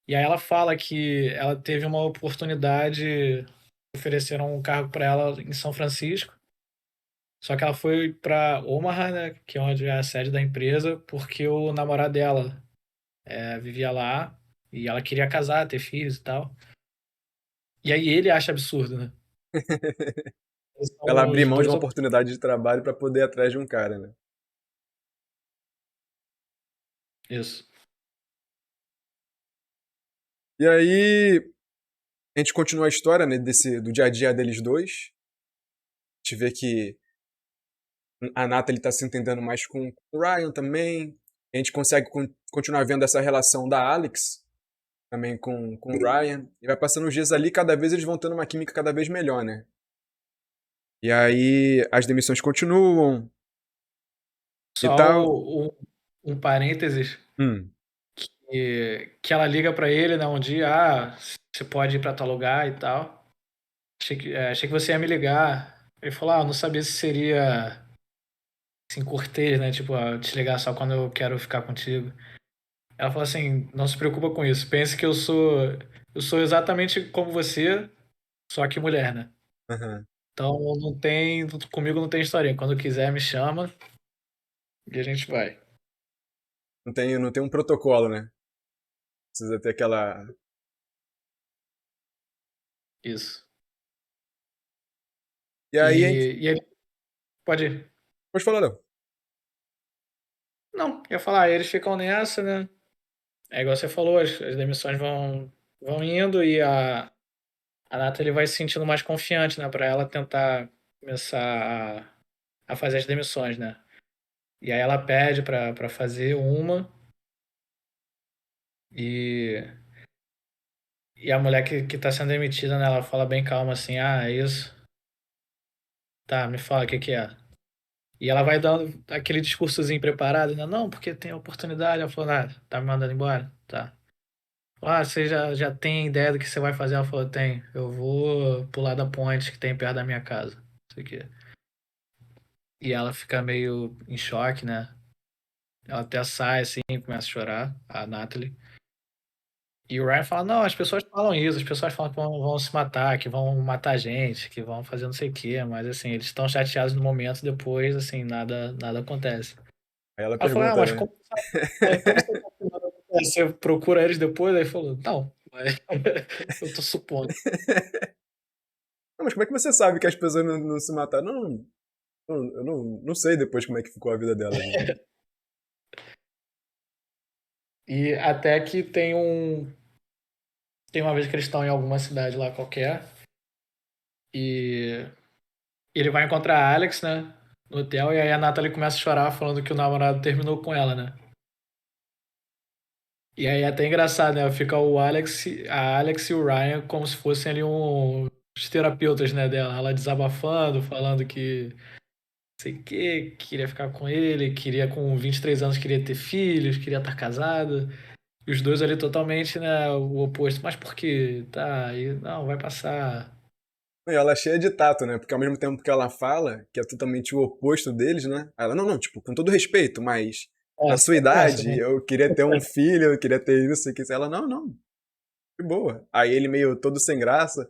E aí ela fala que ela teve uma oportunidade, ofereceram um cargo para ela em São Francisco, só que ela foi para Omaha, né, que é onde é a sede da empresa, porque o namorado dela vivia lá e ela queria casar, ter filhos e tal. E aí ele acha absurdo, né? Eles Ela são abrir os mão de dois. uma oportunidade de trabalho pra poder ir atrás de um cara, né? Isso. E aí, a gente continua a história, né, do dia a dia deles dois. A gente vê que a Natalie tá se entendendo mais com o Ryan também. A gente consegue continuar vendo essa relação da Alex também com o Ryan. E vai passando os dias ali, cada vez eles vão tendo uma química cada vez melhor, né? E aí as demissões continuam e Só tal. um parênteses, Hum. que ela liga para ele, né, um dia, você pode ir para tal lugar e tal. Achei que você ia me ligar. Ele falou, não sabia se seria assim, cortês, né? Tipo, te ligar só quando eu quero ficar contigo. Ela falou assim, não se preocupa com isso. Pense que eu sou exatamente como você, só que mulher, né? Aham. Então comigo não tem historinha. Quando quiser me chama e a gente vai. Não tem um protocolo, né? Precisa ter aquela. Isso. E aí a gente. E ele pode ir. Pode falar, Léo. Não, ia falar, eles ficam nessa, né? É igual você falou, as demissões vão indo e a Nathalie vai se sentindo mais confiante, né? Pra ela tentar começar a fazer as demissões, né? E aí ela pede pra fazer uma e, e a mulher que tá sendo demitida, né? Ela fala bem calma assim, é isso? Tá, me fala o que que é. E ela vai dando aquele discursozinho preparado, né? Não, porque tem oportunidade. Ela falou, tá me mandando embora? Tá. Você já tem ideia do que você vai fazer? Ela falou, tem. Eu vou pular da ponte que tem perto da minha casa. Não sei o quê. E ela fica meio em choque, né? Ela até sai assim, começa a chorar, a Natalie. E o Ryan fala: não, as pessoas falam isso, as pessoas falam que vão se matar, que vão matar a gente, que vão fazer não sei o quê, mas assim, eles estão chateados no momento, depois, assim, nada acontece. Aí ela Ela falou: pergunta, mas né? como você sabe que nada acontece? Você procura eles depois? Aí falou: não, mas eu tô supondo. Não, mas como é que você sabe que as pessoas não se mataram? Eu não sei depois como é que ficou a vida delas, né? E até que tem uma vez que eles estão em alguma cidade lá qualquer, e ele vai encontrar a Alex, né? No hotel, e aí a Natalie começa a chorar falando que o namorado terminou com ela, né? E aí é até engraçado, né? Fica a Alex e o Ryan como se fossem ali os terapeutas, né, dela. Ela desabafando, falando que não sei o quê, queria ficar com ele, queria com 23 anos, queria ter filhos, queria estar casada. E os dois ali totalmente, né, o oposto. Mas por quê? Tá, não, vai passar. E ela é cheia de tato, né? Porque ao mesmo tempo que ela fala, que é totalmente o oposto deles, né? Ela, não, não, tipo, com todo respeito, mas na É, sua sempre essa, idade, né? eu queria ter um filho, eu queria ter isso, que ela, não, não, de boa. Aí ele meio todo sem graça,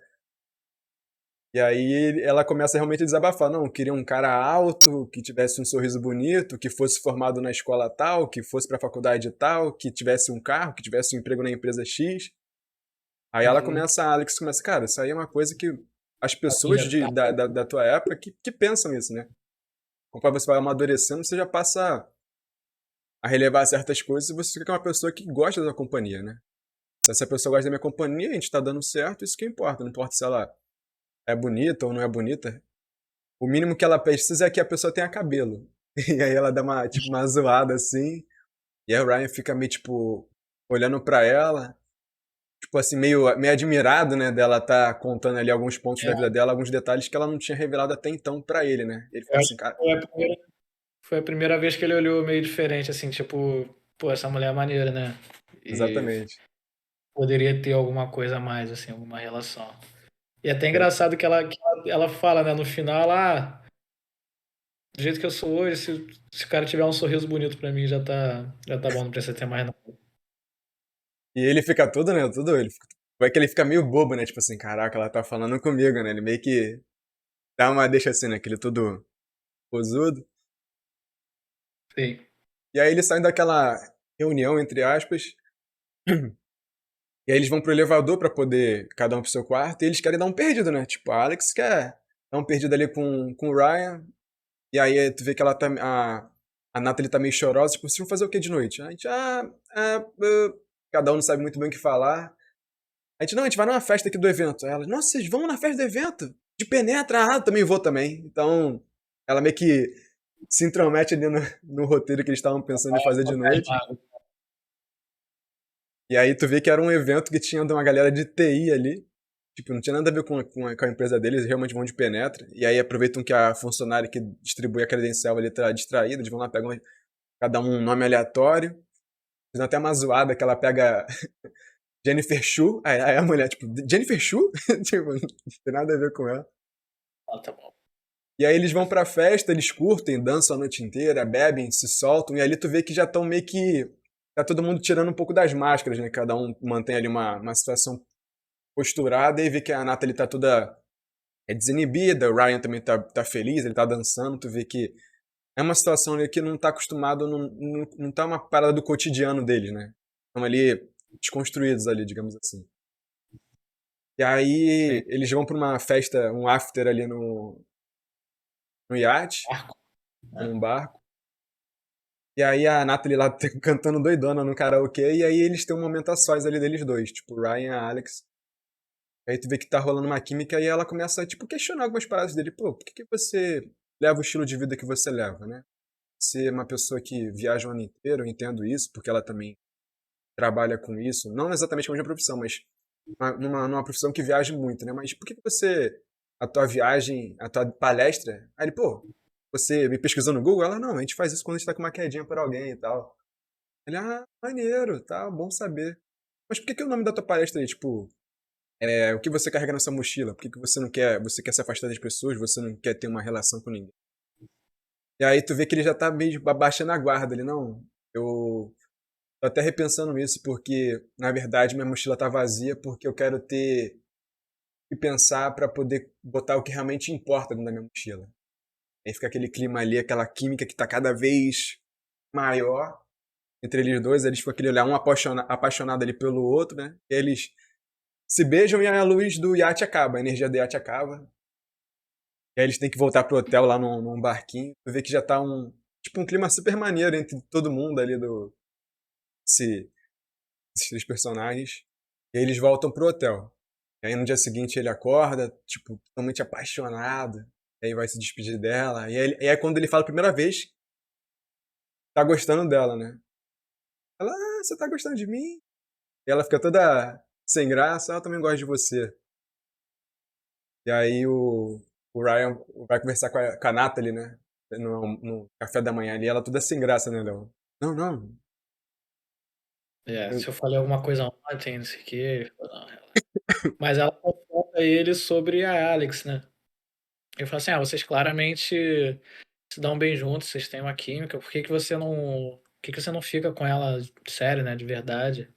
e aí ela começa realmente a desabafar. Não, eu queria um cara alto, que tivesse um sorriso bonito, que fosse formado na escola tal, que fosse pra faculdade tal, que tivesse um carro, que tivesse um emprego na empresa X. Aí ela Uhum. começa, a Alex começa, cara, isso aí é uma coisa que as pessoas Família tá. da tua época que pensam isso, né? Conforme você vai amadurecendo, você já passa a relevar certas coisas e você fica uma pessoa que gosta da companhia, né? Se essa pessoa gosta da minha companhia, a gente tá dando certo, isso que importa. Não importa se ela é bonita ou não é bonita. O mínimo que ela precisa é que a pessoa tenha cabelo. E aí ela dá uma, tipo, uma zoada assim. E aí o Ryan fica meio, tipo, olhando pra ela, tipo assim, meio admirado, né, dela tá contando ali alguns pontos da vida É, dela, alguns detalhes que ela não tinha revelado até então pra ele, né? Ele eu fala acho assim, que cara, foi a primeira vez que ele olhou meio diferente, assim, tipo, pô, essa mulher é maneira, né? E exatamente. poderia ter alguma coisa a mais, assim, alguma relação. E é até É. engraçado que ela fala, né, no final, do jeito que eu sou hoje, se o cara tiver um sorriso bonito pra mim, já tá bom, não precisa ter mais nada. E ele fica todo, né, todo, ele fica, vai que ele fica meio bobo, né, tipo assim, caraca, ela tá falando comigo, né, ele meio que dá uma deixa assim, né, aquele todo posudo. Sim. E aí eles saem daquela reunião, entre aspas, e aí eles vão pro elevador pra poder cada um pro seu quarto, e eles querem dar um perdido, né? Tipo, a Alex quer dar um perdido ali com o Ryan, e aí tu vê que ela tá. A Natalie tá meio chorosa, tipo, vocês vão fazer o que de noite? A gente, cada um não sabe muito bem o que falar. A gente, não, a gente vai numa festa aqui do evento. Aí ela, nossa, vocês vão na festa do evento? De penetra? Ah, também vou também. Então, ela meio que se intromete ali no roteiro que eles estavam pensando em fazer de noite. E aí tu vê que era um evento que tinha uma galera de TI ali. Tipo, não tinha nada a ver com a empresa deles, eles realmente vão de penetra. E aí aproveitam que a funcionária que distribui a credencial ali tá distraída, eles vão lá, pegam cada um nome aleatório. Fiz até uma zoada que ela pega Jennifer Chu, aí a mulher, tipo, Jennifer Chu? Tipo, não tem nada a ver com ela. Ah, tá bom. E aí eles vão pra festa, eles curtem, dançam a noite inteira, bebem, se soltam, e ali tu vê que já estão meio que. Tá todo mundo tirando um pouco das máscaras, né? Cada um mantém ali uma situação posturada e vê que a Natalie tá toda desinibida, o Ryan também tá feliz, ele tá dançando, tu vê que é uma situação ali que não tá acostumado, não tá uma parada do cotidiano deles, né? Estão ali desconstruídos ali, digamos assim. E Sim. aí eles vão pra uma festa, um after ali no iate, Arco, né? num barco. E aí a Natalie lá cantando doidona no karaokê, e aí eles têm um momento a sós ali deles dois, tipo, o Ryan e a Alex. Aí tu vê que tá rolando uma química e ela começa a, tipo, questionar algumas paradas dele. Pô, por que você leva o estilo de vida que você leva, né? Você é uma pessoa que viaja o ano inteiro, eu entendo isso, porque ela também trabalha com isso. Não exatamente com a mesma profissão, mas numa profissão que viaja muito, né? Mas por que você, a tua viagem, a tua palestra... Aí ele, pô, você me pesquisou no Google? Ela, não, a gente faz isso quando a gente tá com uma quedinha por alguém e tal. Ele, maneiro, tá, bom saber. Mas por que o nome da tua palestra aí, tipo, o que você carrega na sua mochila? Por que você quer se afastar das pessoas, você não quer ter uma relação com ninguém? E aí tu vê que ele já tá meio abaixando a guarda, ele, não, eu tô até repensando isso, porque, na verdade, minha mochila tá vazia porque eu quero ter que pensar pra poder botar o que realmente importa dentro da minha mochila. Aí fica aquele clima ali, aquela química que tá cada vez maior entre eles dois, eles ficam aquele olhar um apaixonado ali pelo outro, né? E eles se beijam e a luz do iate acaba, a energia do iate acaba. E aí eles têm que voltar pro hotel lá num barquinho. Tu vê que já tá tipo, um clima super maneiro entre todo mundo ali esse, esses três personagens. E aí eles voltam pro hotel. E aí no dia seguinte ele acorda, tipo, totalmente apaixonado. E aí vai se despedir dela. E aí quando ele fala a primeira vez, tá gostando dela, né? Ela, você tá gostando de mim? E ela fica toda sem graça, eu também gosto de você. E aí o Ryan vai conversar com a Natalie, né? No café da manhã ali, ela toda sem graça, né, Léo? Não, não. Se eu falei alguma coisa ontem, não sei o quê. Ele falou, não, mas ela confronta ele sobre a Alex, né? Ele fala assim: ah, vocês claramente se dão bem juntos, vocês têm uma química, por que você não fica com ela sério, né, de verdade?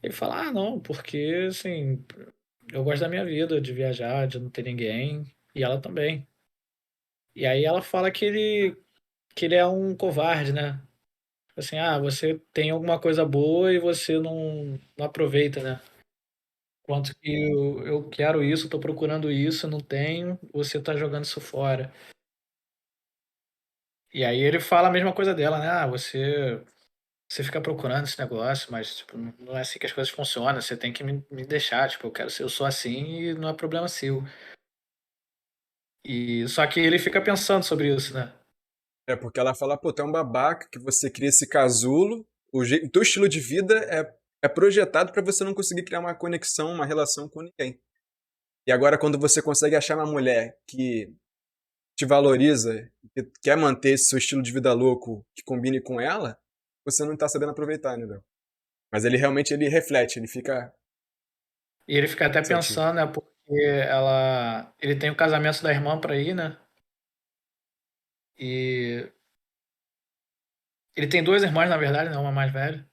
Ele fala: ah, não, porque assim, eu gosto da minha vida, de viajar, de não ter ninguém, e ela também. E aí ela fala que ele é um covarde, né? Assim, ah, você tem alguma coisa boa e você não aproveita, né? Quanto que eu quero isso, tô procurando isso, não tenho, você tá jogando isso fora. E aí ele fala a mesma coisa dela, né? Ah, você fica procurando esse negócio, mas tipo, não é assim que as coisas funcionam, você tem que me deixar, tipo, eu sou assim e não é problema seu. E só que ele fica pensando sobre isso, né? É porque ela fala, pô, tu é um babaca, que você cria esse casulo, o teu estilo de vida é projetado pra você não conseguir criar uma conexão, uma relação com ninguém. E agora, quando você consegue achar uma mulher que te valoriza, que quer manter esse seu estilo de vida louco, que combine com ela, você não tá sabendo aproveitar, né, Léo? Mas ele realmente ele reflete, ele fica E ele fica até pensativo. pensando, né? Porque ele tem o casamento da irmã pra ir, né? E ele tem duas irmãs, na verdade, né? Uma mais velha.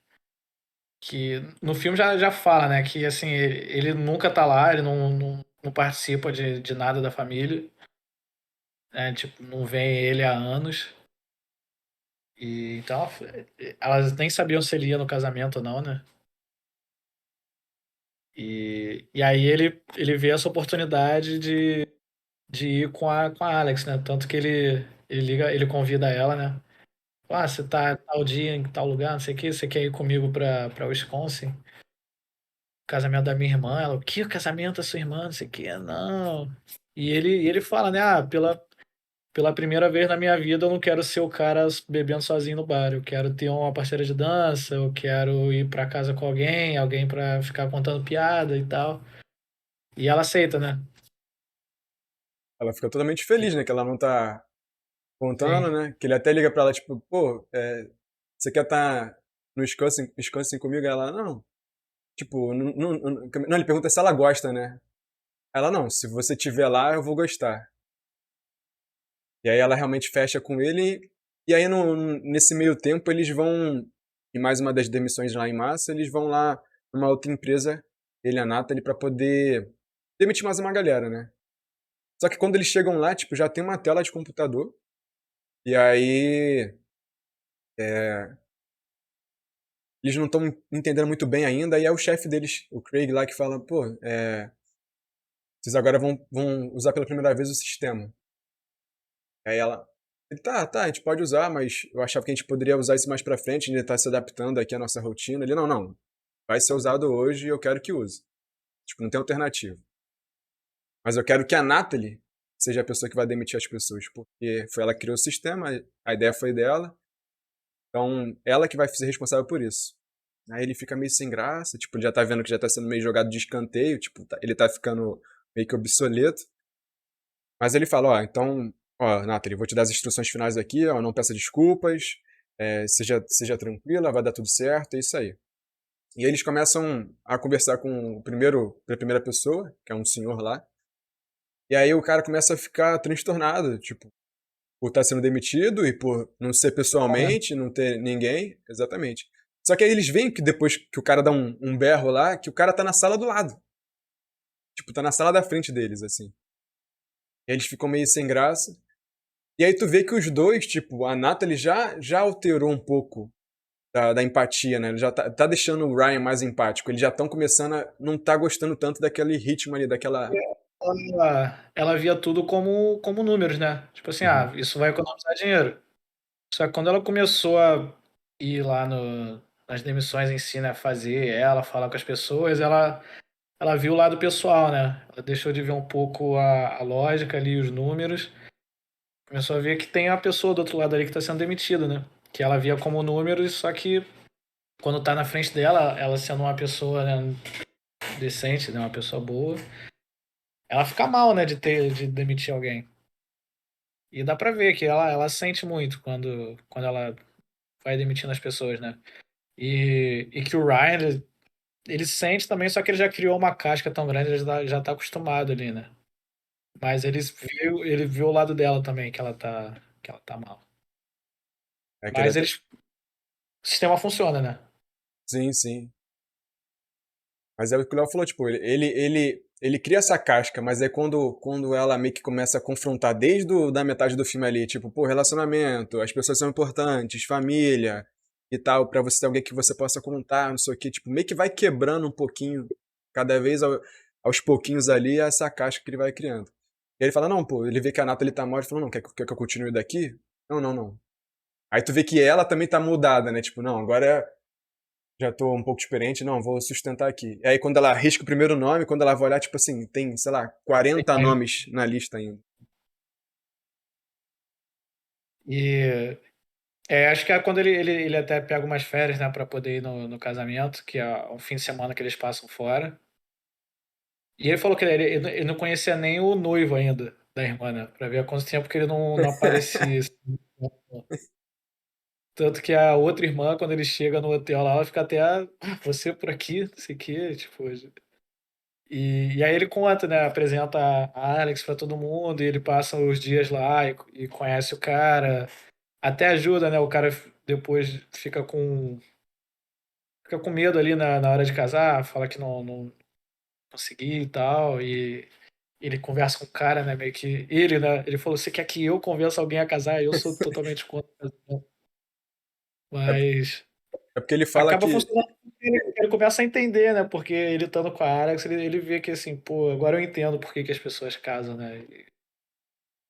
Que no filme já fala, né? Que assim, ele nunca tá lá, ele não participa de nada da família, né? Tipo, não vê ele há anos. E então, elas nem sabiam se ele ia no casamento ou não, né? E aí ele vê essa oportunidade de ir com a Alex, né? Tanto que ele convida ela, né? Ah, você tá tal dia em tal lugar, não sei o que, você quer ir comigo pra Wisconsin? Casamento da minha irmã. Ela, o que? O casamento da sua irmã? Não sei o que, não. E ele fala, né? Ah, pela primeira vez na minha vida eu não quero ser o cara bebendo sozinho no bar. Eu quero ter uma parceira de dança, eu quero ir pra casa com alguém pra ficar contando piada e tal. E ela aceita, né? Ela fica totalmente feliz, né, que ela não tá contando, Sim. né? Que ele até liga pra ela, tipo, pô, você quer estar no Wisconsin comigo? Ela, não. Tipo, não, ele pergunta se ela gosta, né? Ela, não, se você tiver lá, eu vou gostar. E aí ela realmente fecha com ele. E aí, nesse meio tempo, eles vão, em mais uma das demissões lá em massa, eles vão lá numa outra empresa, ele e a Natalie, pra poder demitir mais uma galera, né? Só que quando eles chegam lá, tipo, já tem uma tela de computador. E aí, eles não estão entendendo muito bem ainda. E é o chefe deles, o Craig lá, que fala, pô, vocês agora vão usar pela primeira vez o sistema. Aí ela, ele, tá, a gente pode usar, mas eu achava que a gente poderia usar isso mais pra frente, a gente tá se adaptando aqui à nossa rotina. Ele, não, vai ser usado hoje e eu quero que use. Tipo, não tem alternativa. Mas eu quero que a Natalie seja a pessoa que vai demitir as pessoas, porque foi ela que criou o sistema, a ideia foi dela, então ela que vai ser responsável por isso. Aí ele fica meio sem graça, tipo, ele já tá vendo que já tá sendo meio jogado de escanteio, tipo, ele tá ficando meio que obsoleto. Mas ele fala, ó, então, ó, Nathalie, vou te dar as instruções finais aqui, ó, não peça desculpas, seja tranquila, vai dar tudo certo, é isso aí. E aí eles começam a conversar com a primeira pessoa, que é um senhor lá, e aí o cara começa a ficar transtornado, tipo, por estar sendo demitido e por não ser pessoalmente, não ter ninguém, exatamente. Só que aí eles veem que depois que o cara dá um berro lá, que o cara tá na sala do lado. Tipo, tá na sala da frente deles, assim. E aí eles ficam meio sem graça. E aí tu vê que os dois, tipo, a Natalie já alterou um pouco da empatia, né? Ele já tá deixando o Ryan mais empático. Eles já estão começando a não tá gostando tanto daquele ritmo ali, daquela. Ela via tudo como números, né? Tipo assim, Uhum. isso vai economizar dinheiro. Só que quando ela começou a ir lá nas demissões em si, né? Falar com as pessoas, ela viu o lado pessoal, né? Ela deixou de ver um pouco a lógica ali, os números. Começou a ver que tem a pessoa do outro lado ali que está sendo demitida, né? Que ela via como números, só que quando tá na frente dela, ela sendo uma pessoa, né, decente, né, uma pessoa boa, ela fica mal, né, de demitir alguém. E dá pra ver que ela sente muito quando ela vai demitindo as pessoas, né? E que o Ryan, ele sente também, só que ele já criou uma casca tão grande, ele já tá acostumado ali, né? Mas ele viu o lado dela também, que ela tá mal. É que ele Mas até... eles, o sistema funciona, né? Sim, sim. Mas é o que o Léo falou, tipo, ele cria essa casca, mas é quando ela meio que começa a confrontar desde da metade do filme ali, tipo, pô, relacionamento, as pessoas são importantes, família e tal, pra você ter alguém que você possa contar, não sei o quê, tipo, meio que vai quebrando um pouquinho, cada vez aos pouquinhos ali, essa casca que ele vai criando. E aí ele fala, não, pô, ele vê que a Nathalie tá mal, ele fala, não, quer que eu continue daqui? Não, não, não. Aí tu vê que ela também tá mudada, né, tipo, não, agora já tô um pouco experiente, não, vou sustentar aqui. E aí quando ela arrisca o primeiro nome, quando ela vai olhar, tipo assim, tem, sei lá, 40 nomes na lista ainda. E acho que é quando ele até pega umas férias, né, pra poder ir no casamento, que é um fim de semana que eles passam fora. E ele falou que ele não conhecia nem o noivo ainda da irmã, né? Pra ver há quanto tempo que ele não aparecia. Tanto que a outra irmã, quando ele chega no hotel lá, ela fica até, você por aqui, não sei o quê, tipo. E aí ele conta, né? Apresenta a Alex pra todo mundo, e ele passa os dias lá e conhece o cara. Até ajuda, né? O cara depois fica com medo ali na hora de casar, fala que não conseguiu e tal, e ele conversa com o cara, né? Meio que ele, né? Ele falou: você quer que eu convença alguém a casar? Eu sou totalmente contra. É, Mas é porque ele fala acaba que. funcionando porque ele começa a entender, né? Porque ele estando com a Alex, ele vê que assim, pô, agora eu entendo por que, que as pessoas casam, né? E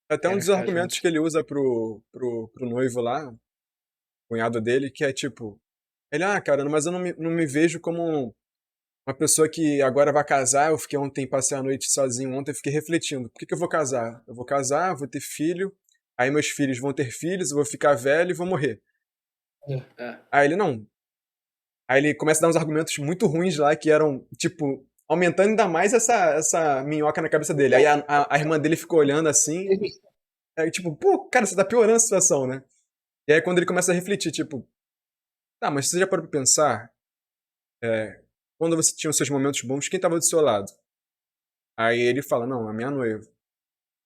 Até um querem dos ficar argumentos que juntos. ele usa pro noivo lá, cunhado dele, que é tipo. Ele, cara, mas eu não me vejo como uma pessoa que agora vai casar. Eu fiquei ontem, passei a noite sozinho ontem, eu fiquei refletindo. Por que eu vou casar? Eu vou casar, vou ter filho, aí meus filhos vão ter filhos, eu vou ficar velho e vou morrer. É. Aí ele, não. Aí ele começa a dar uns argumentos muito ruins lá, que eram, tipo, aumentando ainda mais essa minhoca na cabeça dele. Aí a irmã dele ficou olhando assim, aí tipo, pô, cara, você tá piorando a situação, né? E aí quando ele começa a refletir, tipo, tá, mas você já parou pra pensar, quando você tinha os seus momentos bons, quem tava do seu lado? Aí ele fala, não, a minha noiva.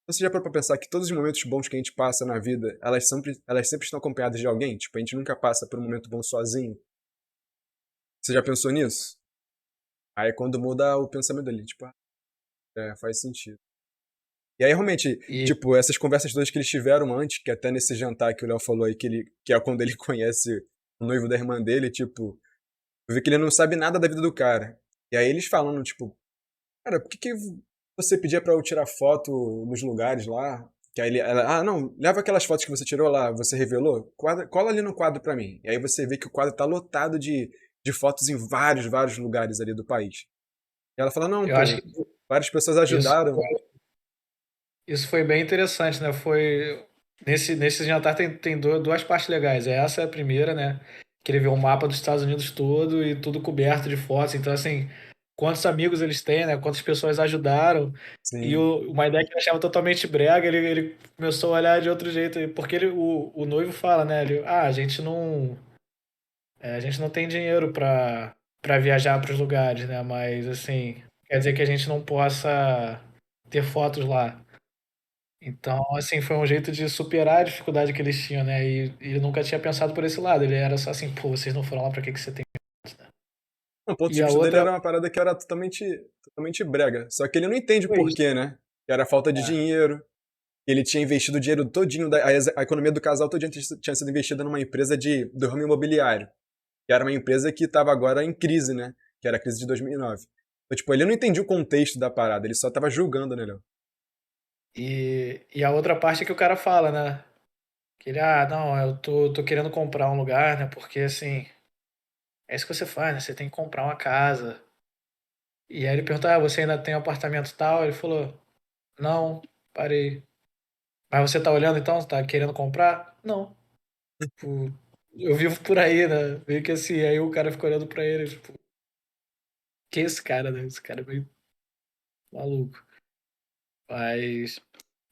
Você já parou pra pensar que todos os momentos bons que a gente passa na vida, elas sempre estão acompanhadas de alguém? Tipo, a gente nunca passa por um momento bom sozinho. Você já pensou nisso? Aí quando muda o pensamento dele, tipo, faz sentido. E aí, realmente, E, tipo, essas conversas todas que eles tiveram antes, que até nesse jantar que o Léo falou aí, que é quando ele conhece o noivo da irmã dele, tipo, eu vi que ele não sabe nada da vida do cara. E aí eles falando, tipo, cara, por que você pedia pra eu tirar foto nos lugares lá? Que aí ela, não, leva aquelas fotos que você tirou lá, você revelou, cola ali no quadro pra mim. E aí você vê que o quadro tá lotado de fotos em vários, vários lugares ali do país. E ela fala, não, eu acho pô, que várias pessoas isso, ajudaram. isso foi bem interessante, né? Foi nesse jantar tem duas partes legais. Essa é a primeira, né? Que ele vê o mapa dos Estados Unidos todo e tudo coberto de fotos. Então, assim, quantos amigos eles têm, né? Quantas pessoas ajudaram. E Sim, uma ideia que ele achava totalmente brega, ele começou a olhar de outro jeito. Porque o noivo fala, né? A gente não tem dinheiro para viajar para os lugares, né? Mas, assim, quer dizer que a gente não possa ter fotos lá. Então, assim, foi um jeito de superar a dificuldade que eles tinham, né? E ele nunca tinha pensado por esse lado. Ele era só assim, pô, vocês não foram lá, pra que que você tem? o ponto E de a vista dele outra, era uma parada que era totalmente, totalmente brega. Só que ele não entende o foi isso. porquê, né? Que era falta de É, dinheiro. Ele tinha investido o dinheiro todinho, a economia do casal todinha tinha sido investida numa empresa do ramo imobiliário. Que era uma empresa que estava agora em crise, né? Que era a crise de 2009. Então, tipo, ele não entendia o contexto da parada, ele só tava julgando, né, Léo? e a outra parte é que o cara fala, né? Que ele, não, eu tô querendo comprar um lugar, né? Porque, assim, é isso que você faz, né? Você tem que comprar uma casa. E aí ele perguntou, você ainda tem um apartamento tal? Ele falou, não, parei. Mas você tá olhando então? Tá querendo comprar? Não. eu vivo por aí, né? Meio que assim, aí o cara fica olhando pra ele, tipo, que é esse cara, né? Esse cara é meio maluco. Mas.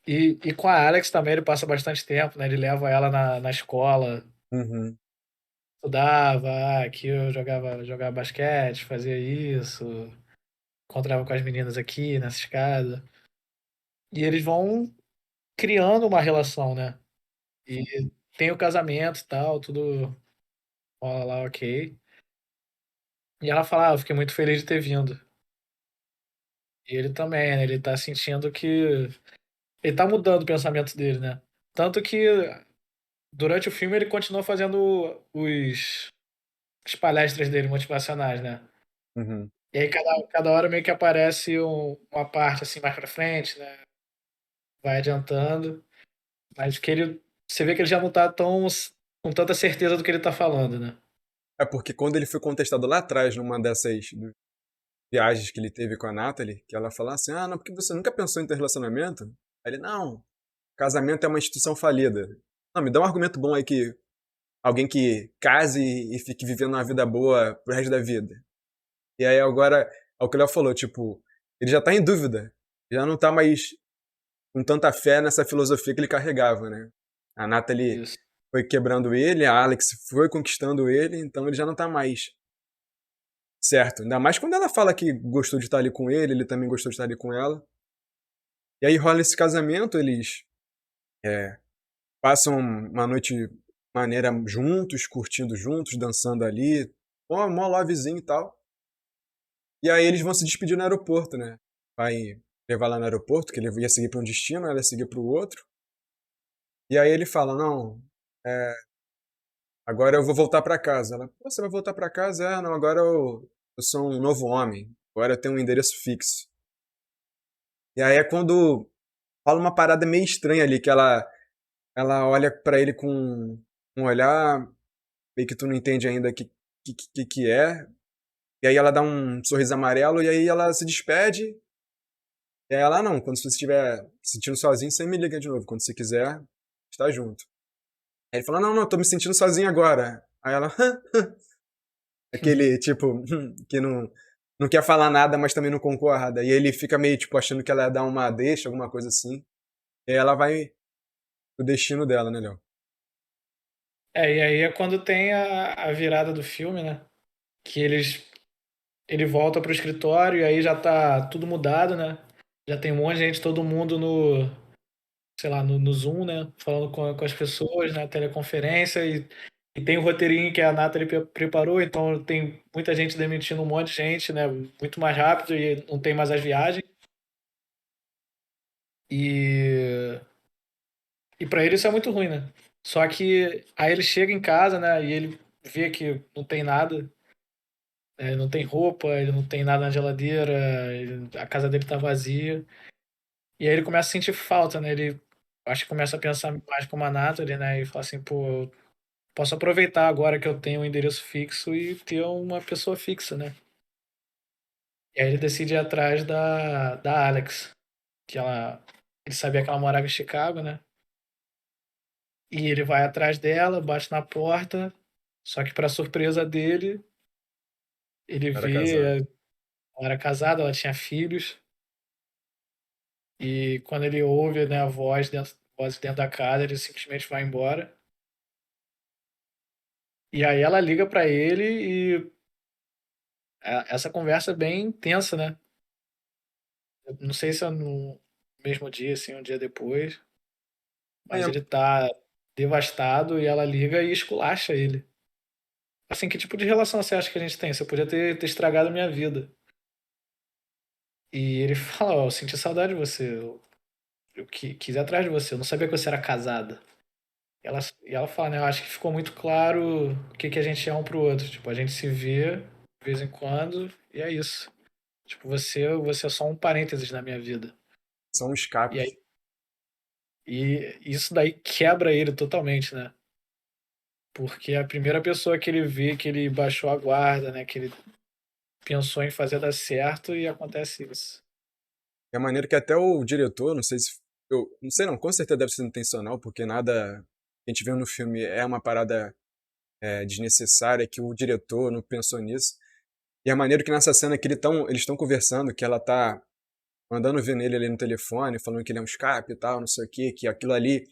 E com a Alex também ele passa bastante tempo, né? Ele leva ela na escola, Uhum. estudava, aqui eu jogava basquete, fazia isso, encontrava com as meninas aqui nessa escada. E eles vão criando uma relação, né? E tem o casamento e tal, tudo rola lá, ok. E ela fala, ah, eu fiquei muito feliz de ter vindo. E ele também, né? Ele tá sentindo que. Ele tá mudando o pensamento dele, né? Tanto que durante o filme ele continua fazendo as palestras dele motivacionais, né? Uhum. E aí cada hora meio que aparece uma parte assim mais pra frente, né? Vai adiantando. Mas que ele. Você vê que ele já não tá tão com tanta certeza do que ele tá falando, né? É porque quando ele foi contestado lá atrás, numa dessas viagens que ele teve com a Natalie, que ela falou assim, ah, não, porque você nunca pensou em ter relacionamento? Aí ele, não, casamento é uma instituição falida. Não, me dá um argumento bom aí que alguém que case e fique vivendo uma vida boa pro resto da vida. E aí agora, é o que o Léo falou, tipo, ele já tá em dúvida. Já não tá mais com tanta fé nessa filosofia que ele carregava, né? A Natalie Isso. foi quebrando ele, a Alex foi conquistando ele, então ele já não tá mais certo. Ainda mais quando ela fala que gostou de estar ali com ele também gostou de estar ali com ela. E aí rola esse casamento, eles passam uma noite maneira juntos, curtindo juntos, dançando ali, mó lovezinho e tal. E aí eles vão se despedir no aeroporto, né? Vai levar lá no aeroporto, que ele ia seguir para um destino, ela ia seguir para o outro. E aí ele fala, não, é, agora eu vou voltar para casa. Ela, pô, você vai voltar para casa? É, não, agora eu sou um novo homem. Agora eu tenho um endereço fixo. E aí é quando rola uma parada meio estranha ali, que ela olha para ele com um olhar meio que tu não entende ainda que é. E aí ela dá um sorriso amarelo e aí ela se despede. E aí ela, não, quando você estiver se sentindo sozinho, você me liga de novo. Quando você quiser, está junto. Aí ele fala, não, não, tô me sentindo sozinho agora. Aí ela, aquele tipo, que não quer falar nada, mas também não concorda. E ele fica meio, tipo, achando que ela ia dar uma deixa, alguma coisa assim. E aí ela vai pro destino dela, né, Léo? E aí é quando tem a virada do filme, né? Que ele volta pro escritório e aí já tá tudo mudado, né? Já tem um monte de gente, todo mundo sei lá, no Zoom, né? Falando com as pessoas, na teleconferência e tem o roteirinho que a Nathalie preparou, então tem muita gente demitindo um monte de gente, né? Muito mais rápido e não tem mais as viagens. E, e para ele isso é muito ruim, né? Só que aí ele chega em casa, né? E ele vê que não tem nada, não tem roupa, ele não tem nada na geladeira, a casa dele tá vazia. E aí ele começa a sentir falta, né? Ele acho que começa a pensar mais como a Nathalie, né? E fala assim, pô, eu posso aproveitar agora que eu tenho um endereço fixo e ter uma pessoa fixa, né? E aí ele decide ir atrás da Alex, que ele sabia que ela morava em Chicago, né? E ele vai atrás dela, bate na porta, só que para surpresa dele, ele Era casado. vê, ela era casada, ela tinha filhos, e quando ele ouve, né, voz dentro da casa, ele simplesmente vai embora. E aí ela liga para ele e essa conversa é bem tensa, né? Eu não sei se é no mesmo dia, assim, um dia depois, Aí, mas ele tá devastado e ela liga e esculacha ele. Assim, que tipo de relação você acha que a gente tem? Você podia ter estragado a minha vida. E ele fala, ó, eu senti saudade de você, eu quis ir atrás de você, eu não sabia que você era casada. E ela fala, né, eu acho que ficou muito claro o que a gente é um pro outro. Tipo, a gente se vê de vez em quando e é isso. Tipo, você é só um parênteses na minha vida. são um E escape. aí, isso daí quebra ele totalmente, né? Porque é a primeira pessoa que ele vê que ele baixou a guarda, né? Que ele pensou em fazer dar certo e acontece isso. É a maneira que até o diretor, não sei se. Eu não sei não, com certeza deve ser intencional, porque nada que a gente vê no filme é uma parada desnecessária, que o diretor não pensou nisso. E é maneiro que nessa cena que eles estão conversando, que ela tá mandando ver nele ali no telefone, falando que ele é um escape e tal, não sei o quê, que aquilo ali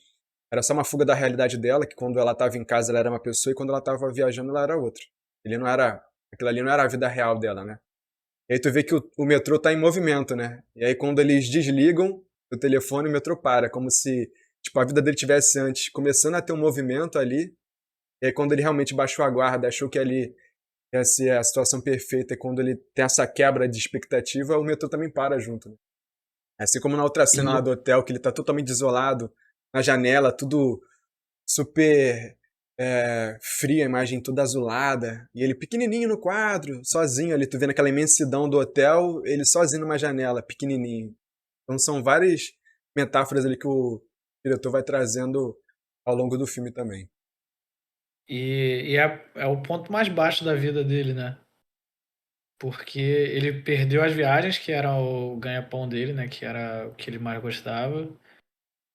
era só uma fuga da realidade dela, que quando ela estava em casa ela era uma pessoa e quando ela estava viajando ela era outra. Ele não era, aquilo ali não era a vida real dela, né? E aí tu vê que o metrô tá em movimento, né? E aí quando eles desligam o telefone, o metrô para, como se tipo a vida dele tivesse antes começando a ter um movimento ali. E aí quando ele realmente baixou a guarda, achou que ali ia ser a situação perfeita, e quando ele tem essa quebra de expectativa, o metrô também para junto, né? Assim como na outra cena lá E, do hotel, que ele tá totalmente isolado, na janela, tudo super fria, a imagem toda azulada, e ele pequenininho no quadro, sozinho ali, tu vendo aquela imensidão do hotel, ele sozinho numa janela, pequenininho. Então são várias metáforas ali que o diretor vai trazendo ao longo do filme também. é o ponto mais baixo da vida dele, né? Porque ele perdeu as viagens, que era o ganha-pão dele, né? Que era o que ele mais gostava.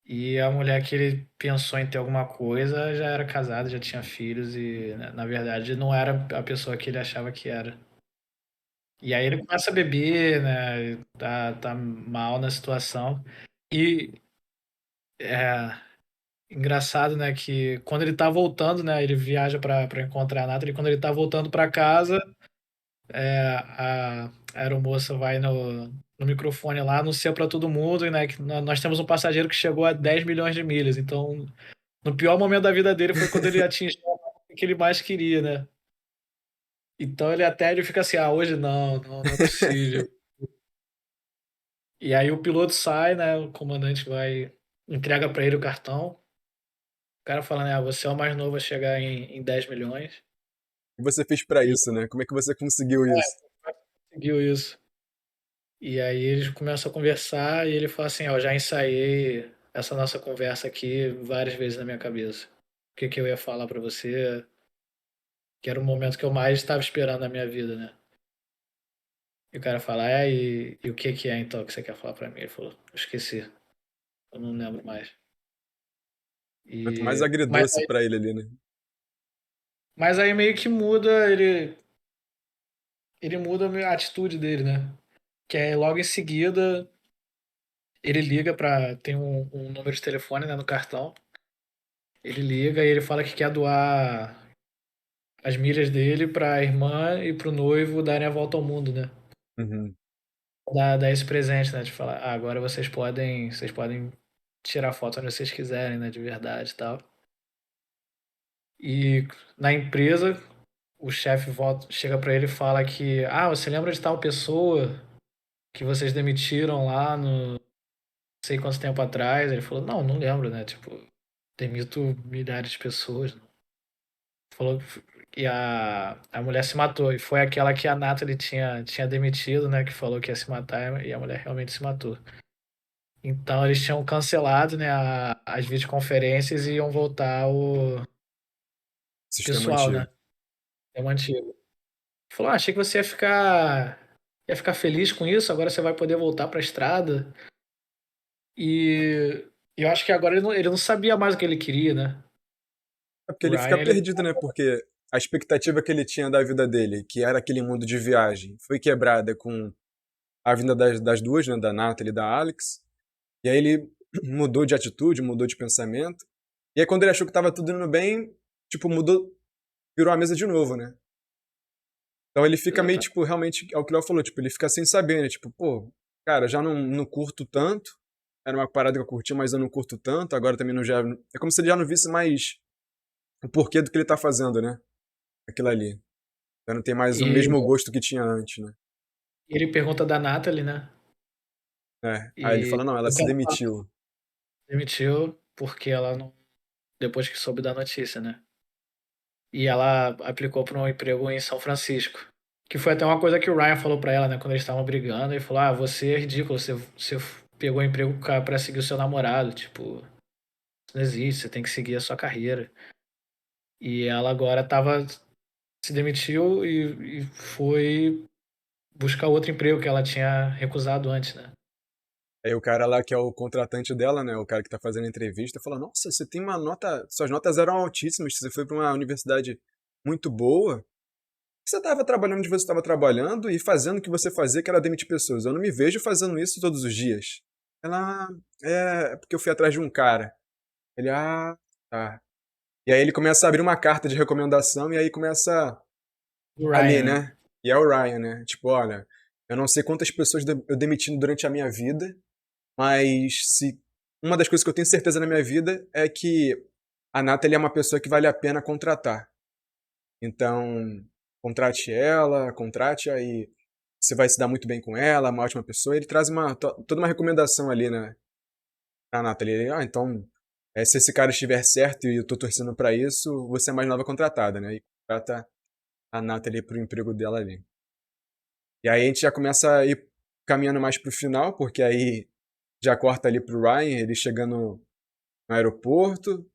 E a mulher que ele pensou em ter alguma coisa já era casada, já tinha filhos e, né, na verdade, não era a pessoa que ele achava que era. E aí ele começa a beber, né? Tá mal na situação. E é engraçado, né? Que quando ele tá voltando, né? Ele viaja pra encontrar a Natalie. E quando ele tá voltando pra casa, a aeromoça vai no microfone lá, anuncia pra todo mundo, né? Que nós temos um passageiro que chegou a 10 milhões de milhas. Então, no pior momento da vida dele foi quando ele atingiu o que ele mais queria, né? Então ele fica assim, ah, hoje não é possível. E aí o piloto sai, né? O comandante vai, entrega pra ele o cartão. O cara fala, né? Ah, você é o mais novo a chegar em 10 milhões. O que você fez pra E isso, né? Como é que você conseguiu isso? conseguiu isso. E aí eles começam a conversar e ele fala assim, ó, já ensaiei essa nossa conversa aqui várias vezes na minha cabeça. O que que eu ia falar pra você, que era o momento que eu mais estava esperando na minha vida, né? E o cara fala, e o que que é então que você quer falar pra mim? Ele falou, eu esqueci, eu não lembro mais. Quanto mais E, agridoce pra ele ali, né? mas aí meio que muda, ele muda a atitude dele, né? Que é logo em seguida ele liga pra. Tem um número de telefone, né, no cartão. Ele liga e ele fala que quer doar as milhas dele pra irmã e pro noivo darem a volta ao mundo, né? Uhum. Dar esse presente, né? De falar, ah, agora vocês podem tirar foto onde vocês quiserem, né? De verdade e tal. E na empresa, o chefe chega pra ele e fala que, ah, você lembra de tal pessoa que vocês demitiram lá no não sei quanto tempo atrás? Ele falou, não lembro, né? Tipo, demito milhares de pessoas. Falou que a mulher se matou. E foi aquela que a Natalie tinha demitido, né? Que falou que ia se matar e a mulher realmente se matou. Então eles tinham cancelado, né, as videoconferências e iam voltar o Sistema pessoal, antigo. né? É uma antigo. Falou, ah, achei que você ia ficar feliz com isso, agora você vai poder voltar pra estrada. E eu acho que agora ele não sabia mais o que ele queria, né? É porque O ele fica Ryan, ele. perdido, né? Porque a expectativa que ele tinha da vida dele, que era aquele mundo de viagem, foi quebrada com a vinda das duas, né? Da Natalie e da Alex. E aí ele mudou de atitude, mudou de pensamento. E aí quando ele achou que tava tudo indo bem, tipo, mudou, virou a mesa de novo, né? Então ele fica meio, Exatamente. tipo, realmente, é o que o Léo falou, tipo, ele fica sem saber, né? Tipo, pô, cara, já não curto tanto. Era uma parada que eu curtia, mas eu não curto tanto. Agora também não já. É como se ele já não visse mais o porquê do que ele tá fazendo, né? Aquilo ali. Já não tem mais o E mesmo gosto que tinha antes, né? ele pergunta da Natalie, né? É. Aí ele E fala, não, ela o se cara demitiu. demitiu porque ela não. Depois que soube da notícia, né? E ela aplicou para um emprego em São Francisco. Que foi até uma coisa que o Ryan falou pra ela, né? Quando eles estavam brigando. Ele falou: ah, você é ridículo, você pegou um emprego pra seguir o seu namorado. Tipo, isso não existe, você tem que seguir a sua carreira. E ela agora se demitiu e foi buscar outro emprego que ela tinha recusado antes, né? Aí o cara lá que é o contratante dela, né? O cara que tá fazendo a entrevista, fala, nossa, você tem uma nota. Suas notas eram altíssimas, você foi pra uma universidade muito boa. Você estava trabalhando onde você estava trabalhando e fazendo o que você fazia, que era demitir pessoas. Eu não me vejo fazendo isso todos os dias. Ela, é porque eu fui atrás de um cara. Ele, tá. E aí ele começa a abrir uma carta de recomendação e aí começa O ali, Ryan, né? né? E é o Ryan, né? Tipo, olha, eu não sei quantas pessoas eu demiti durante a minha vida, mas se uma das coisas que eu tenho certeza na minha vida é que a Nathalie é uma pessoa que vale a pena contratar. Então, contrate ela, contrate aí, você vai se dar muito bem com ela, é uma ótima pessoa. Ele traz toda uma recomendação ali, né, pra Nathalie. Ele, então, se esse cara estiver certo e eu tô torcendo pra isso, você é mais nova contratada, né? E contrata a Nathalie pro emprego dela ali. E aí a gente já começa a ir caminhando mais pro final, porque aí já corta ali pro Ryan, ele chegando no aeroporto,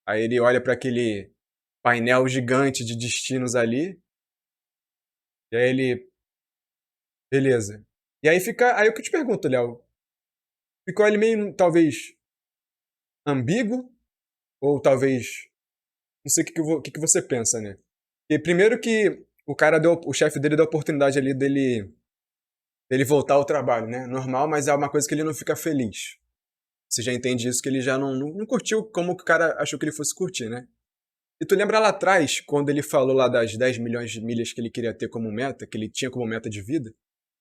aí ele olha para aquele painel gigante de destinos ali, e aí ele, beleza. E aí fica, aí o que eu te pergunto, Léo, ficou ele meio, talvez, ambíguo, ou talvez, não sei o que você pensa, né? E primeiro que o chefe dele deu a oportunidade ali dele voltar ao trabalho, né? Normal, mas é uma coisa que ele não fica feliz. Você já entende isso, que ele já não curtiu como que o cara achou que ele fosse curtir, né? E tu lembra lá atrás, quando ele falou lá das 10 milhões de milhas que ele queria ter como meta, que ele tinha como meta de vida?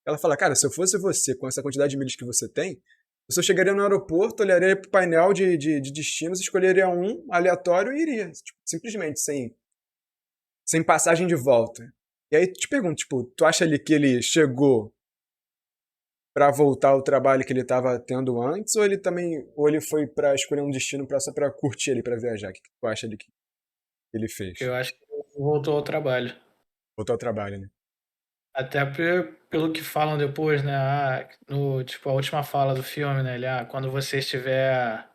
Ela fala, cara, se eu fosse você, com essa quantidade de milhas que você tem, eu só chegaria no aeroporto, olharia pro painel de destinos, escolheria um aleatório e iria. Tipo, simplesmente, sem passagem de volta. E aí te pergunto, tipo, tu acha ali que ele chegou pra voltar ao trabalho que ele tava tendo antes, ou ele foi pra escolher um destino só pra curtir ali, pra viajar? O que tu acha ali que ele fez? Eu acho que ele voltou ao trabalho. Voltou ao trabalho, né? Até pelo que falam depois, né? No, tipo, a última fala do filme, né? Quando você estiver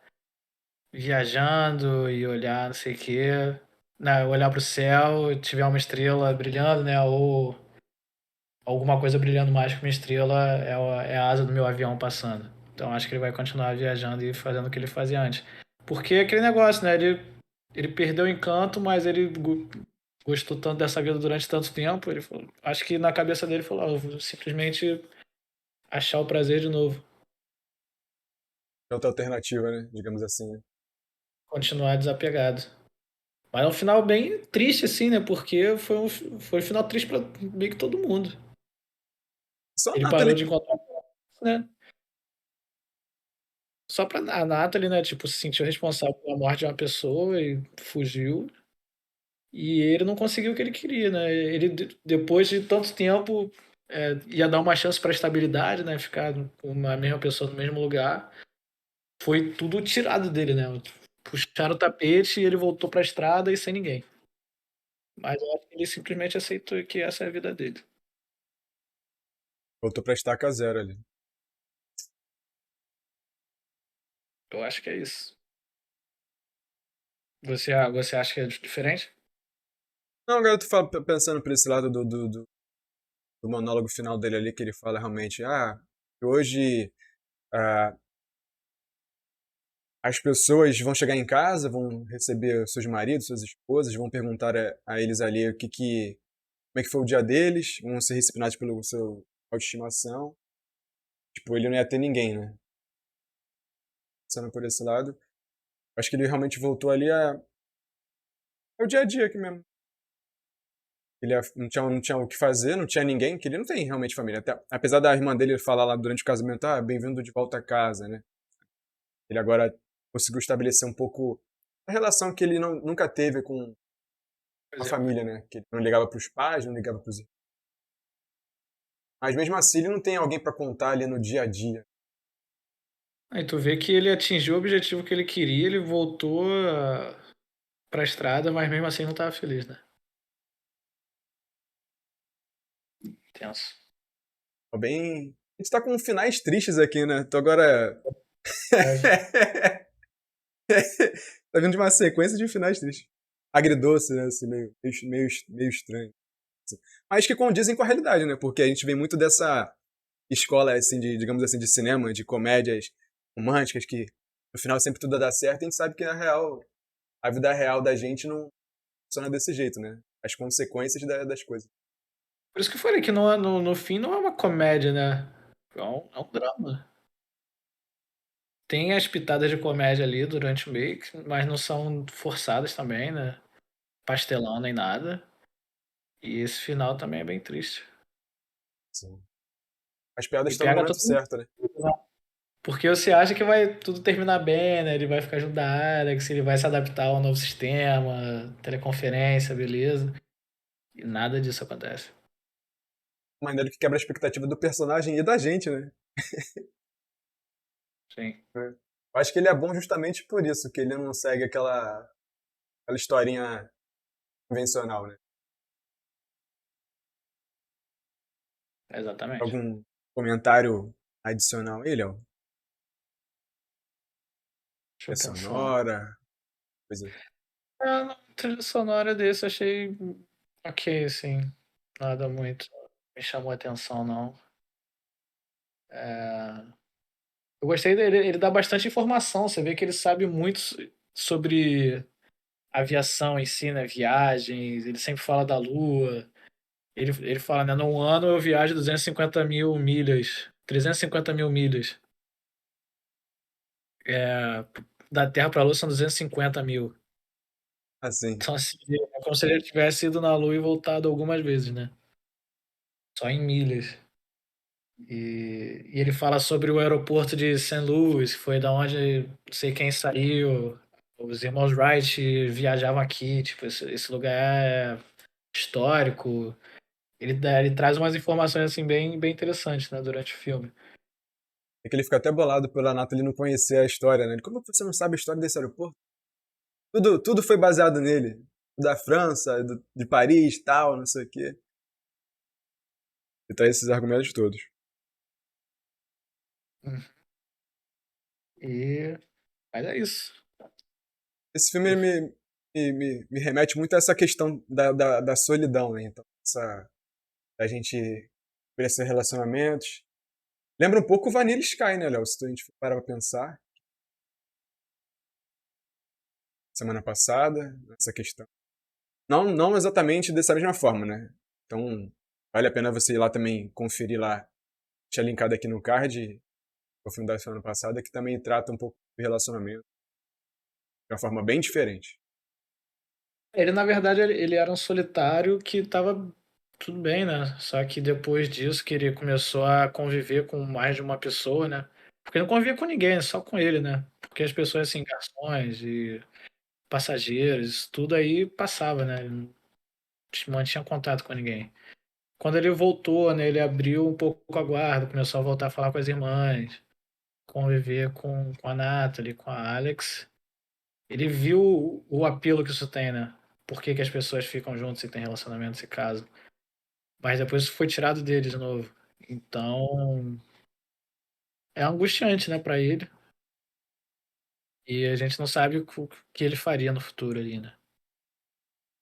viajando e olhar não sei o quê, né? Olhar pro céu e tiver uma estrela brilhando, né? Ou alguma coisa brilhando mais que uma estrela, é a asa do meu avião passando. Então acho que ele vai continuar viajando e fazendo o que ele fazia antes. Porque é aquele negócio, né? Ele perdeu o encanto, mas ele gostou tanto dessa vida durante tanto tempo. Ele falou, acho que na cabeça dele falou, eu vou simplesmente achar o prazer de novo. É outra alternativa, né? Digamos assim, né? Continuar desapegado. Mas é um final bem triste, assim, né? Porque foi um final triste pra meio que todo mundo. Só a Ele parou Nathalie. de encontrar, né? Só pra a Nathalie, né? Tipo, se sentiu responsável pela morte de uma pessoa e fugiu. E ele não conseguiu o que ele queria, né? Ele, depois de tanto tempo, ia dar uma chance pra estabilidade, né? Ficar com a mesma pessoa no mesmo lugar. Foi tudo tirado dele, né? Puxaram o tapete e ele voltou pra estrada e sem ninguém. Mas eu acho que ele simplesmente aceitou que essa é a vida dele. Voltou pra estaca zero ali. Eu acho que é isso. Você acha que é diferente? Não, agora eu tô pensando por esse lado do monólogo final dele ali, que ele fala realmente, hoje ah, as pessoas vão chegar em casa, vão receber seus maridos, suas esposas, vão perguntar a eles ali como é que foi o dia deles, vão ser disciplinados pelo seu animal de estimação. Tipo, ele não ia ter ninguém, né? Pensando por esse lado. Acho que ele realmente voltou ali ao dia a dia aqui mesmo. Não tinha o que fazer, não tinha ninguém, que ele não tem realmente família. Até, apesar da irmã dele falar lá durante o casamento, bem-vindo de volta a casa, né? Ele agora conseguiu estabelecer um pouco a relação que ele nunca teve com a Pois é. família, né? Que ele não ligava pros pais, não ligava pros irmãos. Mas mesmo assim, ele não tem alguém pra contar ali no dia a dia. Aí tu vê que ele atingiu o objetivo que ele queria, ele voltou pra estrada, mas mesmo assim não tava feliz, né? Tenso. Bem. A gente tá com finais tristes aqui, né? Tô agora. Leve. Tá vindo de uma sequência de finais tristes. Agridoce, né? Assim, meio estranho. Assim. Mas que condizem com a realidade, né? Porque a gente vem muito dessa escola, assim, digamos assim, de cinema, de comédias românticas, que no final sempre tudo dá certo, e a gente sabe que na real, a vida real da gente não funciona desse jeito, né? as consequências das coisas. Por isso que eu falei que no fim não é uma comédia, né? É um drama. Tem as pitadas de comédia ali durante o meio, mas não são forçadas também, né? Pastelão nem nada. E esse final também é bem triste. Assim. As piadas E estão no pega momento todo mundo, certo, né? né? Porque você acha que vai tudo terminar bem, né? Ele vai ficar junto da Alex, ele vai se adaptar ao novo sistema, teleconferência, beleza. E nada disso acontece. Maneiro que quebra a expectativa do personagem e da gente, né? Sim, É. Eu acho que ele é bom justamente por isso, que ele não segue aquela historinha convencional, né? exatamente. Algum comentário adicional aí, Léo? Deixa É eu pensar. sonora, coisa. A trilha sonora desse eu achei ok, assim. Nada muito me chamou a atenção, não. É, eu gostei dele, ele dá bastante informação. Você vê que ele sabe muito sobre aviação em si, né? Viagens, ele sempre fala da Lua. Ele fala, né? Num ano eu viajo 250 mil milhas, 350 mil milhas. É, da Terra para a Lua são 250 mil. Assim. Então, assim, é como se ele tivesse ido na Lua e voltado algumas vezes, né? Só em milhas. E ele fala sobre o aeroporto de St. Louis, que foi da onde não sei quem saiu. Os irmãos Wright viajavam aqui, tipo, esse lugar é histórico. Ele traz umas informações assim bem interessantes, né, durante o filme. É que ele fica até bolado pela Nathalie não conhecer a história, né? Ele, como você não sabe a história desse aeroporto? Tudo foi baseado nele. Da França, de Paris, tal, não sei o quê. E tá esses argumentos todos. Hum. E mas é isso. Esse filme me remete muito a essa questão da solidão, né? Então, da gente ter esses relacionamentos. Lembra um pouco o Vanilla Sky, né, Léo? Se a gente for parar pra pensar, semana passada, essa questão. Não exatamente dessa mesma forma, né? Então, vale a pena você ir lá também conferir lá. Tinha linkado aqui no card, o filme da semana passada, que também trata um pouco de relacionamento de uma forma bem diferente. Ele, na verdade, ele era um solitário que tava tudo bem, né? Só que depois disso que ele começou a conviver com mais de uma pessoa, né? Porque não convivia com ninguém, só com ele, né? Porque as pessoas, assim, garçons e passageiros, tudo aí passava, né? Ele não mantinha contato com ninguém. Quando ele voltou, né? Ele abriu um pouco a guarda, começou a voltar a falar com as irmãs, conviver com a Natalie, com a Alex. Ele viu o apelo que isso tem, né? Por que que as pessoas ficam juntas e têm relacionamento, se casam. Mas depois isso foi tirado dele de novo. Então, é angustiante, né, pra ele. E a gente não sabe o que ele faria no futuro ali, né?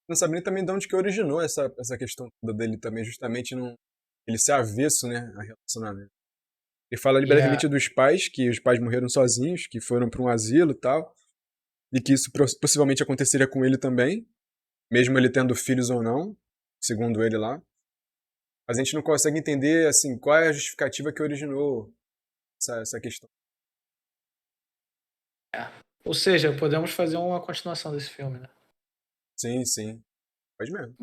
Não sabe nem também de onde que originou essa questão toda dele também, justamente ele ser avesso, né, a relacionamento. Ele fala ali E a, brevemente dos pais, que os pais morreram sozinhos, que foram para um asilo e tal, e que isso possivelmente aconteceria com ele também, mesmo ele tendo filhos ou não, segundo ele lá. Mas a gente não consegue entender, assim, qual é a justificativa que originou essa questão. ou seja, podemos fazer uma continuação desse filme, né? Sim, sim. Pode mesmo.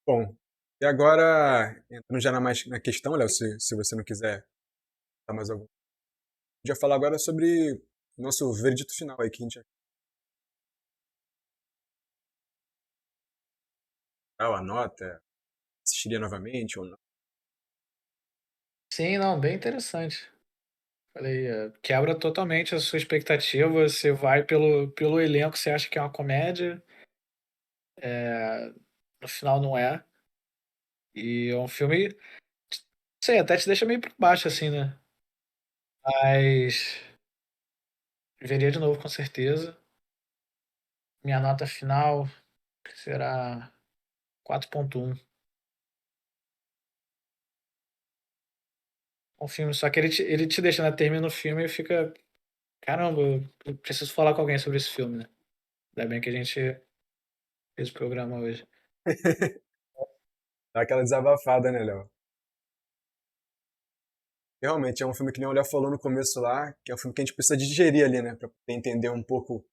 Bom, e agora, entrando já na questão, Léo, se você não quiser dar mais algum. Já falar agora sobre o nosso veredito final aí, que a gente a nota, assistiria novamente ou não. Sim, não, bem interessante. Falei, quebra totalmente a sua expectativa. Você vai pelo elenco, você acha que é uma comédia, no final não é. E é um filme, não sei, até te deixa meio pra baixo, assim, né? Mas veria de novo com certeza. Minha nota final será 4.1. Um filme, só que ele te deixa, né? Termina o filme e fica Caramba, eu preciso falar com alguém sobre esse filme, né? Ainda bem que a gente fez o programa hoje. Dá aquela desabafada, né, Léo? Realmente, é um filme que nem o Léo falou no começo lá, que é um filme que a gente precisa digerir ali, né? Pra poder entender um pouco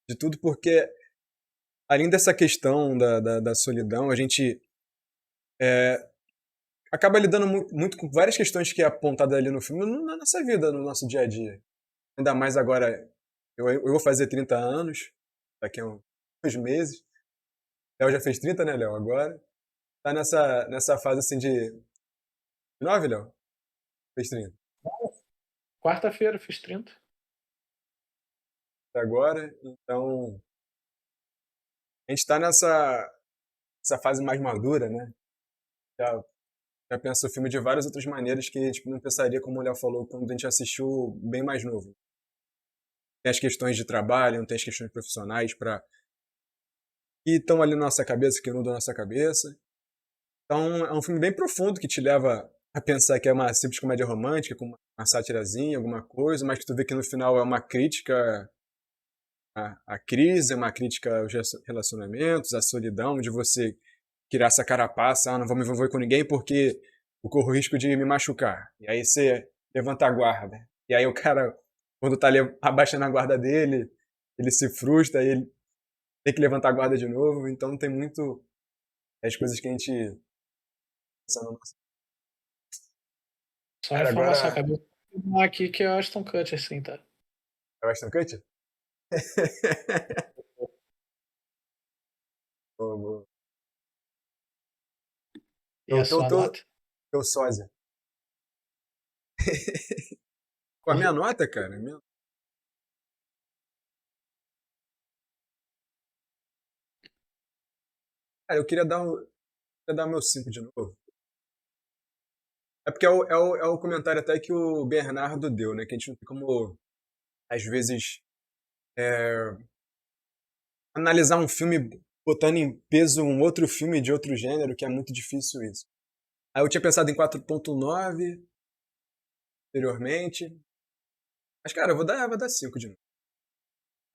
de tudo, porque além dessa questão da solidão, a gente acaba lidando muito com várias questões que é apontada ali no filme na nossa vida, no nosso dia a dia. Ainda mais agora, eu vou fazer 30 anos, daqui a uns meses. Léo já fez 30, né, Léo? Agora. Tá nessa fase assim de. 9, Léo? Fez 30. Quarta-feira, fiz 30. Agora, então. A gente tá nessa fase mais madura, né? Já, já pensa o filme de várias outras maneiras que a gente não pensaria, como o Léo falou, quando a gente assistiu bem mais novo. Tem as questões de trabalho, tem as questões profissionais que estão ali na nossa cabeça, que inundam a nossa cabeça. Então, é um filme bem profundo que te leva a pensar que é uma simples comédia romântica, com uma sátirazinha, alguma coisa, mas que tu vê que no final é uma crítica à crise, é uma crítica aos relacionamentos, à solidão, de você criar essa carapaça, não vou me envolver com ninguém porque eu corro o risco de me machucar. E aí você levanta a guarda. E aí o cara, quando tá abaixando a guarda dele, ele se frustra, e ele tem que levantar a guarda de novo. Então tem muito as coisas que a gente pensa no nosso. Só Cara, informação, agora acabei de confirmar aqui que é o Ashton Kutcher, sim, tá? é o Ashton Kutcher? Boa, boa. E a sua nota? Teu sósia. Com a minha nota, cara, cara, eu queria dar o meu 5 de novo. É porque é o comentário até que o Bernardo deu, né? Que a gente não tem como, às vezes, analisar um filme botando em peso um outro filme de outro gênero, que é muito difícil isso. Aí eu tinha pensado em 4.9 anteriormente. Mas, cara, vou dar 5 de novo.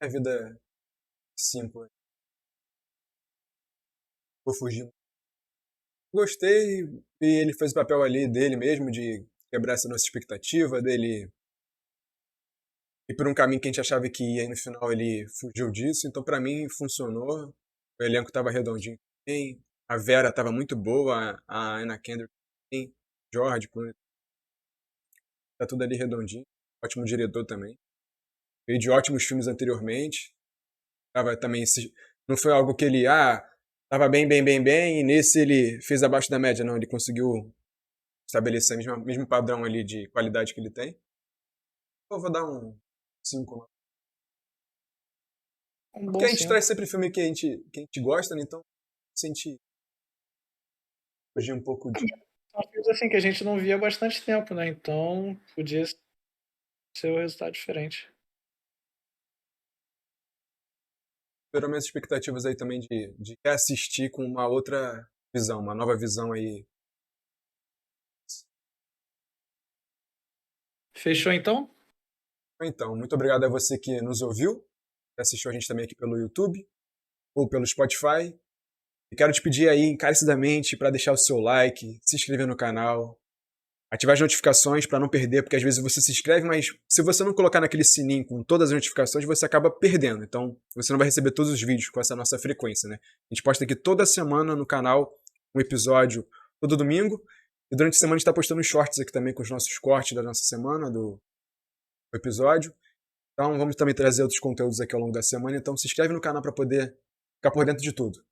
A vida é 5. Vou fugir. Gostei, e ele fez o papel ali dele mesmo, de quebrar essa nossa expectativa, dele ir por um caminho que a gente achava que ia e no final ele fugiu disso. Então, pra mim, funcionou. O elenco tava redondinho também. A Vera tava muito boa, a Anna Kendrick também. George Clooney, tá tudo ali redondinho. Ótimo diretor também. Veio de ótimos filmes anteriormente. Tava também. Não foi algo que ele. Tava bem, e nesse ele fez abaixo da média, não. Ele conseguiu estabelecer o mesmo padrão ali de qualidade que ele tem. Eu vou dar um 5. Um Porque bom a gente traz 5. sempre filme que a gente gosta, né? Então, se a gente fugir um pouco de. São filmes assim que a gente não via há bastante tempo, né? Então podia ser o resultado diferente. Superou minhas expectativas aí também de assistir com uma outra visão, uma nova visão aí. Fechou então? Então, muito obrigado a você que nos ouviu, que assistiu a gente também aqui pelo YouTube ou pelo Spotify. E quero te pedir aí encarecidamente para deixar o seu like, se inscrever no canal, ativar as notificações para não perder, porque às vezes você se inscreve, mas se você não colocar naquele sininho com todas as notificações, você acaba perdendo. Então, você não vai receber todos os vídeos com essa nossa frequência, né? A gente posta aqui toda semana no canal um episódio todo domingo. E durante a semana a gente está postando shorts aqui também com os nossos cortes da nossa semana, do episódio. Então vamos também trazer outros conteúdos aqui ao longo da semana. Então se inscreve no canal para poder ficar por dentro de tudo.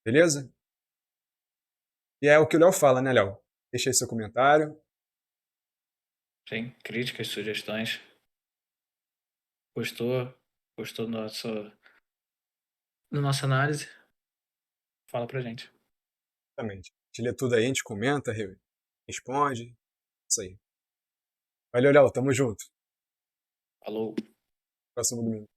Beleza? E é o que o Léo fala, né, Léo? Deixa aí seu comentário. Sim, críticas, sugestões. Gostou? Gostou da nossa análise? Fala pra gente. Exatamente. A gente lê tudo aí, a gente comenta, responde. Isso aí. Valeu, Léo. Tamo junto. Falou. Próximo domingo.